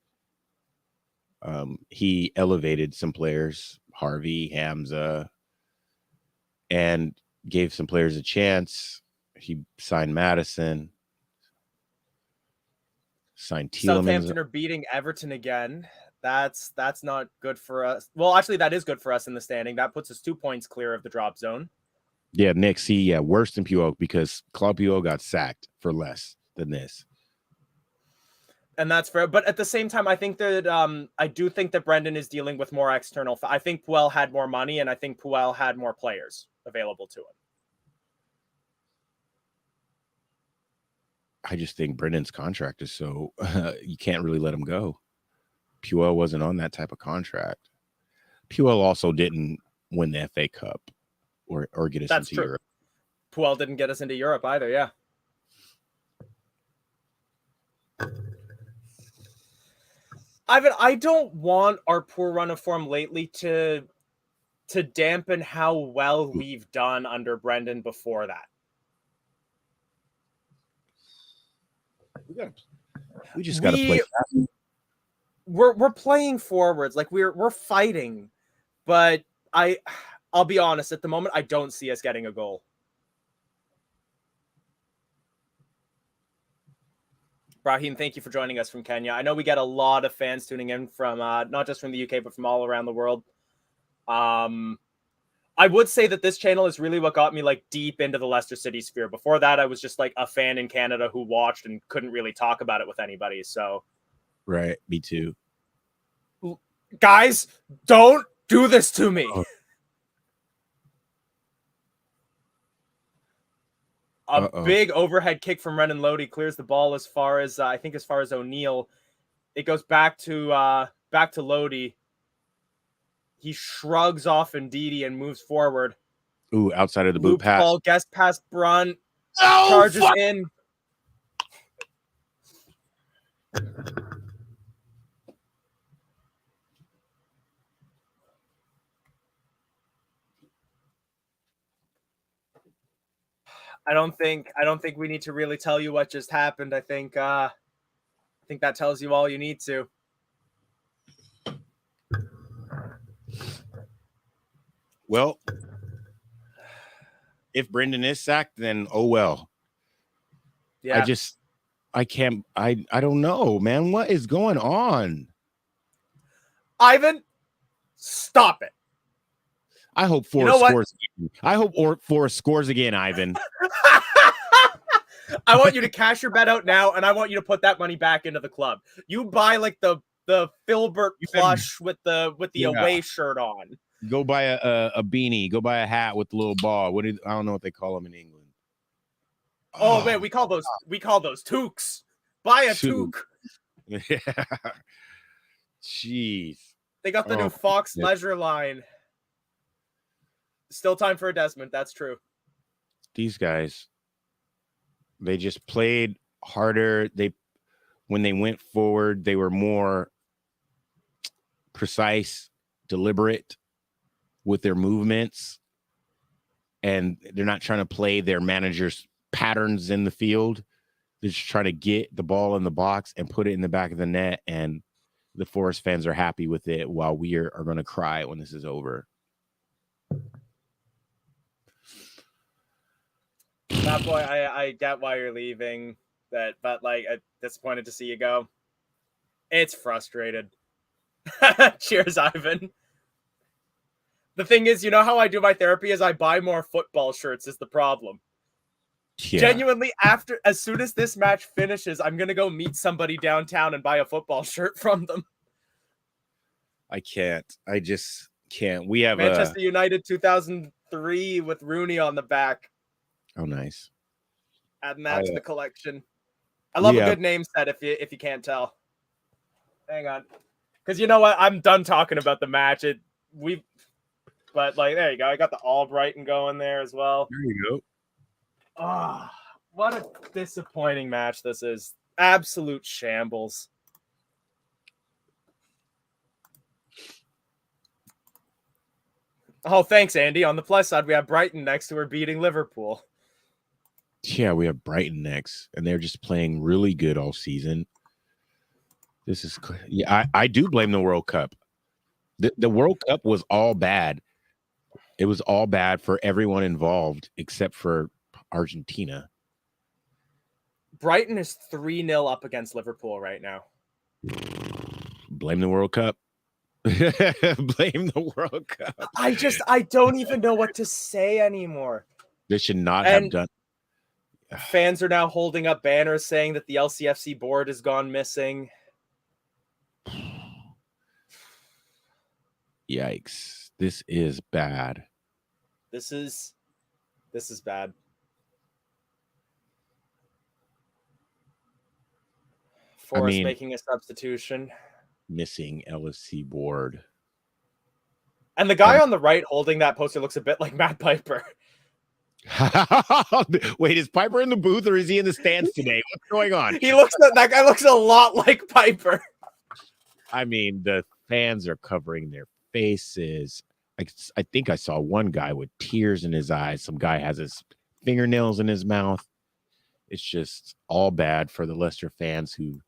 He elevated some players, Harvey, Hamza, and gave some players a chance. He signed Maddison, signed Tielemans. Southampton are beating Everton again. That's not good for us. Well, actually, that is good for us in the standing. That puts us 2 points clear of the drop zone. Yeah, Nick, worse than Puel because Claude Puel got sacked for less than this. And that's fair. But at the same time, I think that I do think that Brendan is dealing with more external. I think Puel had more money, and I think Puel had more players available to him. I just think Brendan's contract is so you can't really let him go. Puel wasn't on that type of contract. Puel also didn't win the FA Cup or get us That's into true. Europe. Puel didn't get us into Europe either, yeah. Ivan, I don't want our poor run of form lately to dampen how well we've done under Brendan before that. We just got to play. We're playing forwards, like we're fighting, but I'll be honest, at the moment I don't see us getting a goal. Brahim, thank you for joining us from Kenya. I know we get a lot of fans tuning in from not just from the UK, but from all around the world. I would say that this channel is really what got me like deep into the Leicester City sphere. Before that, I was just like a fan in Canada who watched and couldn't really talk about it with anybody. So, Right, me too. Guys, don't do this to me. A big overhead kick from Renan Lodi clears the ball as far as I think as far as O'Neill. It goes back to Lodi. He shrugs off Ndidi and moves forward. Ooh, outside of the boot pass. Ball gets past Brunt. Charges in. I don't think we need to really tell you what just happened. I think that tells you all you need to. Well, if Brendan is sacked, then oh well. Yeah. I don't know, man. What is going on? Ivan, stop it. I hope Forrest scores again. I hope Forrest scores again, Ivan. I want you to cash your bet out now, and I want you to put that money back into the club. You buy like the Filbert plush with the away shirt on. Go buy a beanie. Go buy a hat with the little ball. I don't know what they call them in England. Oh man, we call those toques. Buy a toque. Yeah. Jeez. They got the new Fox Leisure line. Still time for a Desmond. That's true. These guys, they just played harder. When they went forward, they were more precise, deliberate with their movements, and they're not trying to play their manager's patterns in the field. They're just trying to get the ball in the box and put it in the back of the net, and the Forest fans are happy with it while we are going to cry when this is over. That boy, I get why you're leaving, but like, I'm disappointed to see you go. It's frustrated. Cheers, Ivan. The thing is, you know how I do my therapy is I buy more football shirts is the problem. Yeah. Genuinely, as soon as this match finishes, I'm going to go meet somebody downtown and buy a football shirt from them. I can't. I just can't. We have Manchester United 2003 with Rooney on the back. Oh, nice. Adding that to the collection. I love a good name set if you can't tell. Hang on. Because you know what? I'm done talking about the match. But like, there you go. I got the Albrighton going there as well. There you go. Ah, what a disappointing match this is. Absolute shambles. Oh, thanks, Andy. On the plus side, we have Brighton next who are beating Liverpool. Yeah, we have Brighton next, and they're just playing really good all season. This is, yeah, I do blame the World Cup. The World Cup was all bad. It was all bad for everyone involved except for Argentina. Brighton is 3-0 up against Liverpool right now. Blame the World Cup. Blame the World Cup. I don't even know what to say anymore. They should not have done. Fans are now holding up banners saying that the LCFC board has gone missing. Yikes. This is bad. This is bad. Forrest making a substitution. Missing LFC board. And the guy on the right holding that poster looks a bit like Matt Piper. Wait, is Piper in the booth or is he in the stands today? What's going on? That guy looks a lot like Piper. I mean, the fans are covering their faces. I think I saw one guy with tears in his eyes. Some guy has his fingernails in his mouth. It's just all bad for the Leicester fans who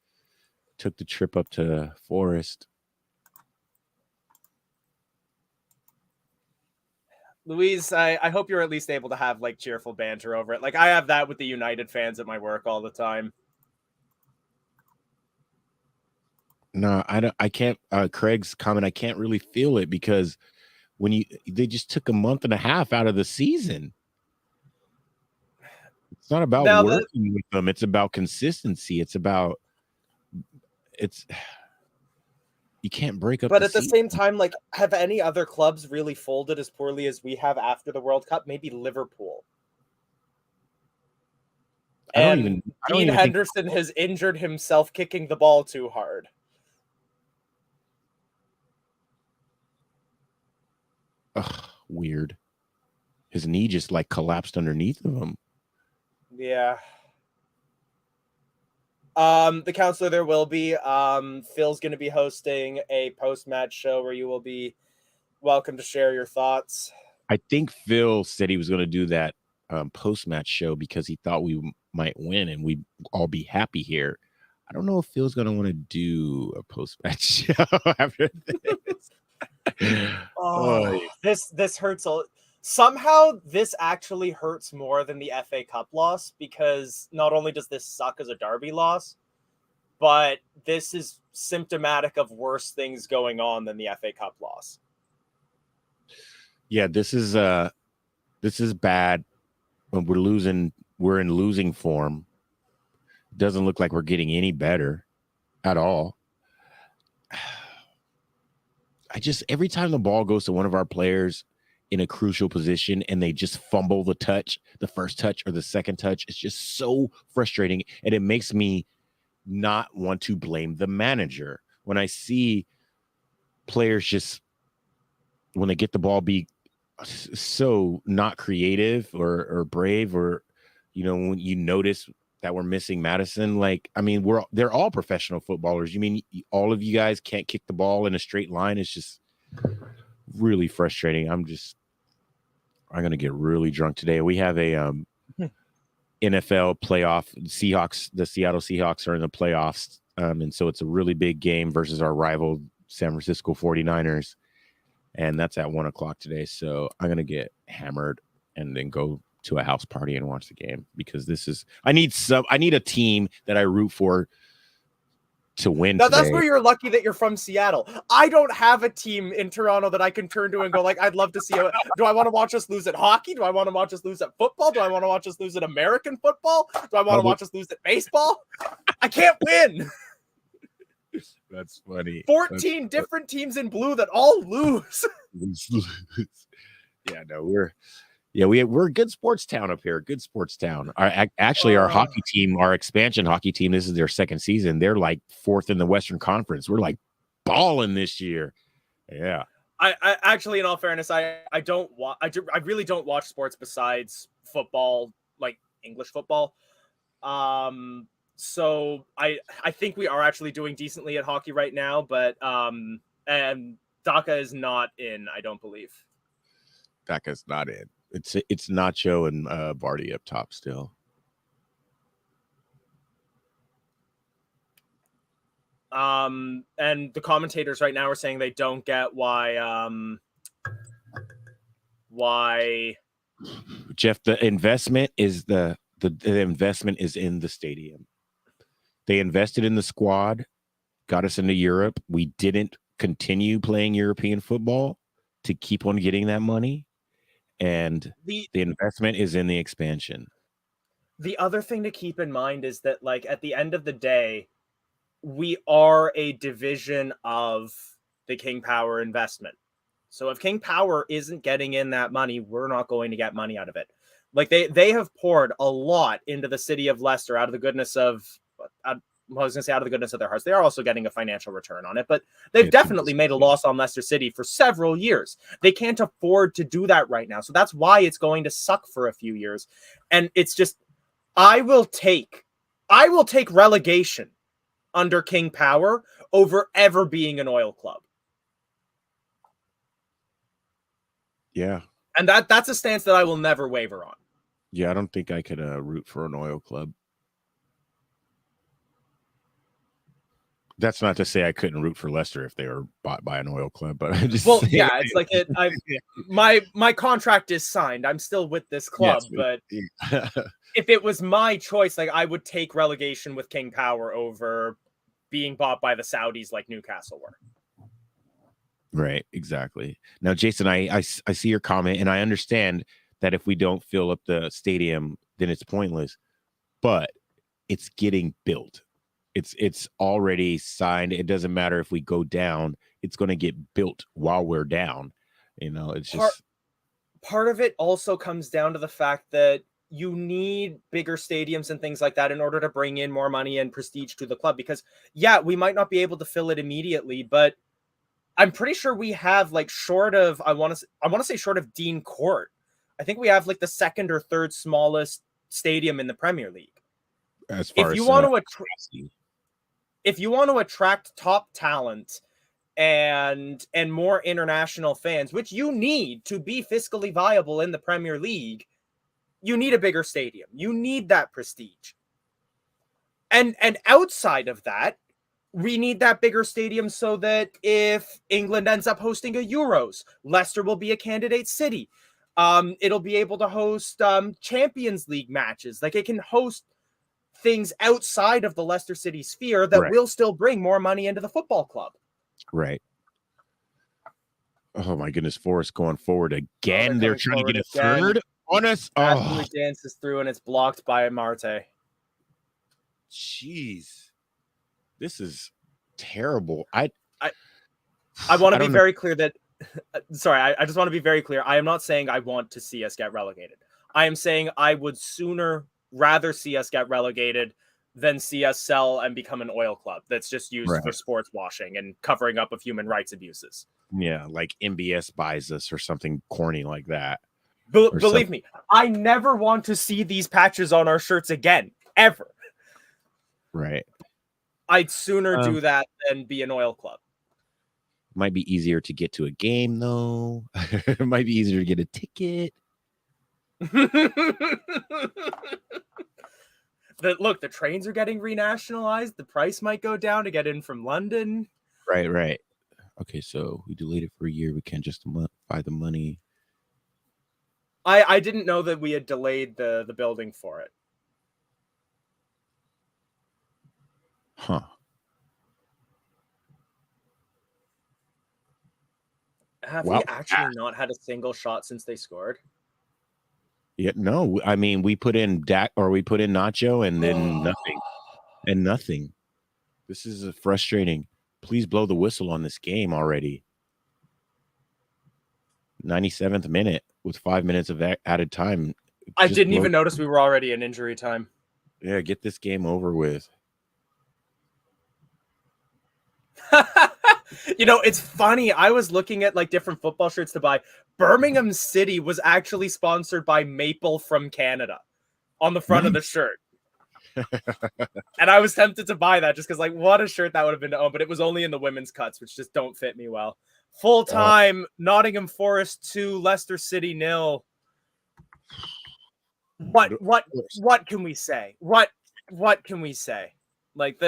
took the trip up to Forest. Louise, I hope you're at least able to have like cheerful banter over it. Like I have that with the United fans at my work all the time. No, I can't. Craig's comment, I can't really feel it because they just took a month and a half out of the season. It's not about working with them. It's about consistency. You can't break up. But at the same time, like, have any other clubs really folded as poorly as we have after the World Cup? Maybe Liverpool. Dean Henderson has injured himself kicking the ball too hard. Ugh, weird. His knee just like collapsed underneath of him. Yeah. The counselor there will be. Phil's going to be hosting a post-match show where you will be welcome to share your thoughts. I think Phil said he was going to do that post-match show because he thought we might win and we'd all be happy here. I don't know if Phil's going to want to do a post-match show after this. This hurts. Somehow this actually hurts more than the FA Cup loss because not only does this suck as a derby loss, but this is symptomatic of worse things going on than the FA Cup loss. Yeah, this is bad. When we're in losing form. Doesn't look like we're getting any better at all. Every time the ball goes to one of our players in a crucial position and they just fumble the first touch or the second touch, it's just so frustrating. And it makes me not want to blame the manager. When I see players just, when they get the ball, be so not creative or brave, or, when you notice that we're missing Maddison, they're all professional footballers. You mean all of you guys can't kick the ball in a straight line? It's just really frustrating. I'm going to get really drunk today. We have a NFL playoff. The Seattle Seahawks are in the playoffs. And so it's a really big game versus our rival San Francisco 49ers. And that's at 1:00 today. So I'm going to get hammered and then go to a house party and watch the game because I need a team that I root for to win. Now, that's where you're lucky that you're from Seattle. I don't have a team in Toronto that I can turn to and go, like, I'd love to see. Do I want to watch us lose at hockey? Do I want to watch us lose at football? Do I want to watch us lose at American football? Do I want to watch us lose at baseball? I can't win. That's funny. 14 different teams in blue that all lose. Yeah, no, we're a good sports town up here. Good sports town. Our hockey team, our expansion hockey team, this is their second season. They're like 4th in the Western Conference. We're like balling this year. Yeah. I actually, in all fairness, I really don't watch sports besides football, like English football. So I think we are actually doing decently at hockey right now, but and Dhaka is not in, I don't believe. Dhaka's not in. It's Nacho and Barty up top still. And the commentators right now are saying they don't get why Jeff, the investment is the investment is in the stadium. They invested in the squad, got us into Europe. We didn't continue playing European football to keep on getting that money. And the investment is in the expansion. The other thing to keep in mind is that, like, at the end of the day, we are a division of the King Power investment. So if King Power isn't getting in that money, we're not going to get money out of it. Like, they have poured a lot into the city of Leicester out of the goodness of I was going to say out of the goodness of their hearts, they are also getting a financial return on it, but they've definitely made a loss on Leicester City for several years. They can't afford to do that right now. So that's why it's going to suck for a few years. And it's just, I will take relegation under King Power over ever being an oil club. Yeah. And that's a stance that I will never waver on. Yeah, I don't think I could root for an oil club. That's not to say I couldn't root for Leicester if they were bought by an oil club, but I'm just saying. Yeah, it's like my contract is signed. I'm still with this club, but if it was my choice, like I would take relegation with King Power over being bought by the Saudis like Newcastle were. Right, exactly. Now, Jason, I see your comment, and I understand that if we don't fill up the stadium, then it's pointless. But it's getting built. It's already signed. It doesn't matter if we go down; it's going to get built while we're down. You know, it's just part of it. Also comes down to the fact that you need bigger stadiums and things like that in order to bring in more money and prestige to the club. Because yeah, we might not be able to fill it immediately, but I'm pretty sure we have like short of I want to say short of Dean Court. I think we have like the second or third smallest stadium in the Premier League. As far if you as want to attract top talent and more international fans, which you need to be fiscally viable in the Premier League, you need a bigger stadium. You need that prestige. And outside of that, we need that bigger stadium so that if England ends up hosting a Euros, Leicester will be a candidate city. It'll be able to host Champions League matches. Like it can host things outside of the Leicester City sphere that will still bring more money into the football club. Right. Oh my goodness, Forrest going forward again. They're trying to get a third on us. Absolutely dances through and it's blocked by Marte. Jeez. This is terrible. I want to be very clear that sorry, I just want to be very clear. I am not saying I want to see us get relegated. I am saying I would sooner rather see us get relegated than see us sell and become an oil club that's just used for sports washing and covering up of human rights abuses. Yeah, like MBS buys us or something corny like that. Believe me, I never want to see these patches on our shirts again, ever. Right. I'd sooner do that than be an oil club. Might be easier to get to a game, though. It might be easier to get a ticket. Look, the trains are getting renationalized. The price might go down to get in from London. Right. Okay, so we delayed it for a year. We can't just buy the money. I didn't know that we had delayed the building for it. Huh. Have we actually not had a single shot since they scored? Yeah, no. I mean, we put in we put in Nacho and then nothing. This is frustrating. Please blow the whistle on this game already. 97th minute with 5 minutes of added time. I didn't even notice we were already in injury time. Yeah, get this game over with. You know, it's funny. I was looking at like different football shirts to buy. Birmingham City was actually sponsored by Maple from Canada on the front of the shirt. And I was tempted to buy that just because, like, what a shirt that would have been to own. But it was only in the women's cuts, which just don't fit me well. Full time, Nottingham Forest 2, Leicester City 0. What can we say? What can we say? Like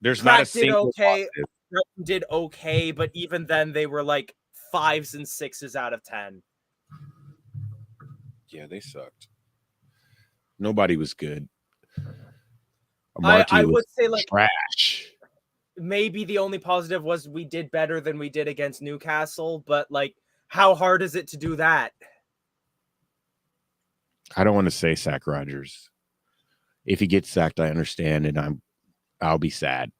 there's not a single did okay, but even then they were like 5s and 6s out of 10. Yeah, they sucked. Nobody was good. I would say like trash. Maybe the only positive was we did better than we did against Newcastle, but like, how hard is it to do that? I don't want to say sack Rodgers. If he gets sacked, I understand, and I'll be sad,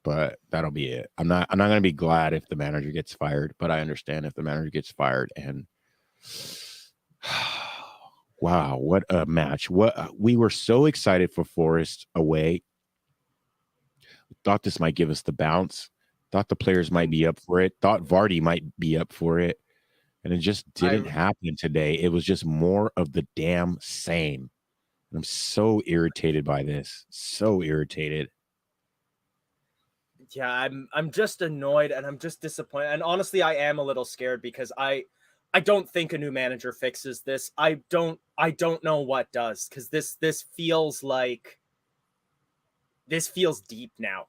but that'll be it. I'm not going to be glad if the manager gets fired, but I understand if the manager gets fired. And Wow, what a match. We were so excited for Forest away. Thought this might give us the bounce. Thought the players might be up for it. Thought Vardy might be up for it. And it just didn't happen today. It was just more of the damn same. I'm so irritated by this. So irritated. Yeah, I'm just annoyed and I'm just disappointed. And honestly, I am a little scared because I don't think a new manager fixes this. I don't know what does, because this feels deep now.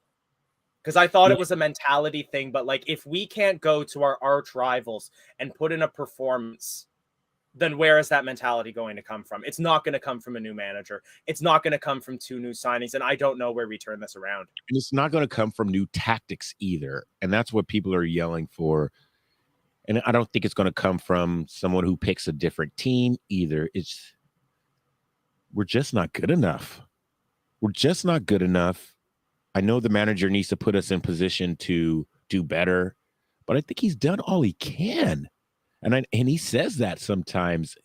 Because I thought it was a mentality thing, but like if we can't go to our arch rivals and put in a performance, then where is that mentality going to come from? It's not going to come from a new manager. It's not going to come from 2 new signings, and I don't know where we turn this around. And it's not going to come from new tactics either, and that's what people are yelling for. And I don't think it's going to come from someone who picks a different team either. We're just not good enough. We're just not good enough. I know the manager needs to put us in position to do better, but I think he's done all he can. And he says that sometimes.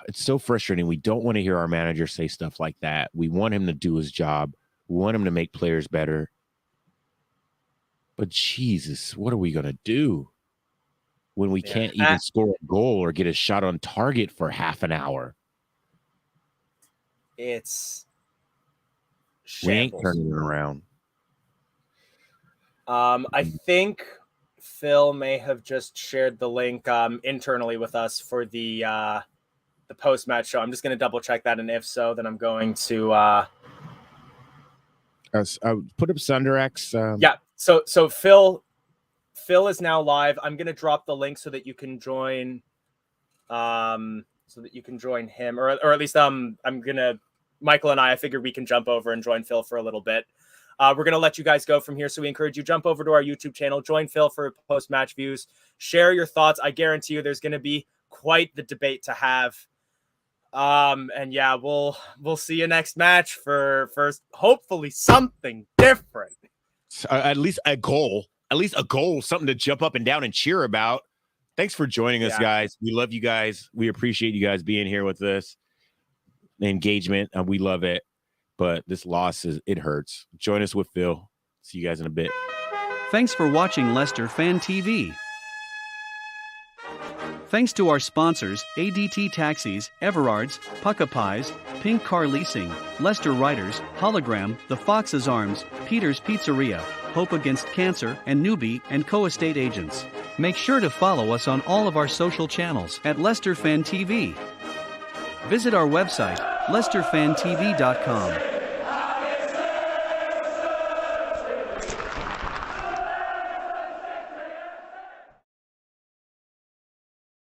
It's so frustrating. We don't want to hear our manager say stuff like that. We want him to do his job. We want him to make players better. But Jesus, what are we going to do when we can't even score a goal or get a shot on target for half an hour? It's shambles. We ain't turning it around. I think Phil may have just shared the link internally with us for the post-match show. I'm just going to double check that, and if so, then I'm going to put up Sunderex. Yeah. So Phil is now live. I'm going to drop the link so that you can join. So that you can join him, or at least Michael and I figured we can jump over and join Phil for a little bit. We're going to let you guys go from here. So we encourage you, jump over to our YouTube channel, join Phil for post-match views, share your thoughts. I guarantee you there's going to be quite the debate to have. And yeah, we'll see you next match for hopefully something different. At least a goal, something to jump up and down and cheer about. Thanks for joining us, guys. We love you guys. We appreciate you guys being here with us. The engagement, we love it. But this loss, it hurts. Join us with Phil. See you guys in a bit. Thanks for watching Leicester Fan TV. Thanks to our sponsors, ADT Taxis, Everard's, Pucka Pies, Pink Car Leasing, Leicester Riders, Hologram, The Fox's Arms, Peter's Pizzeria, Hope Against Cancer, and Newbie & Co. Estate Agents. Make sure to follow us on all of our social channels at Leicester Fan TV. Visit our website, leicesterfantv.com.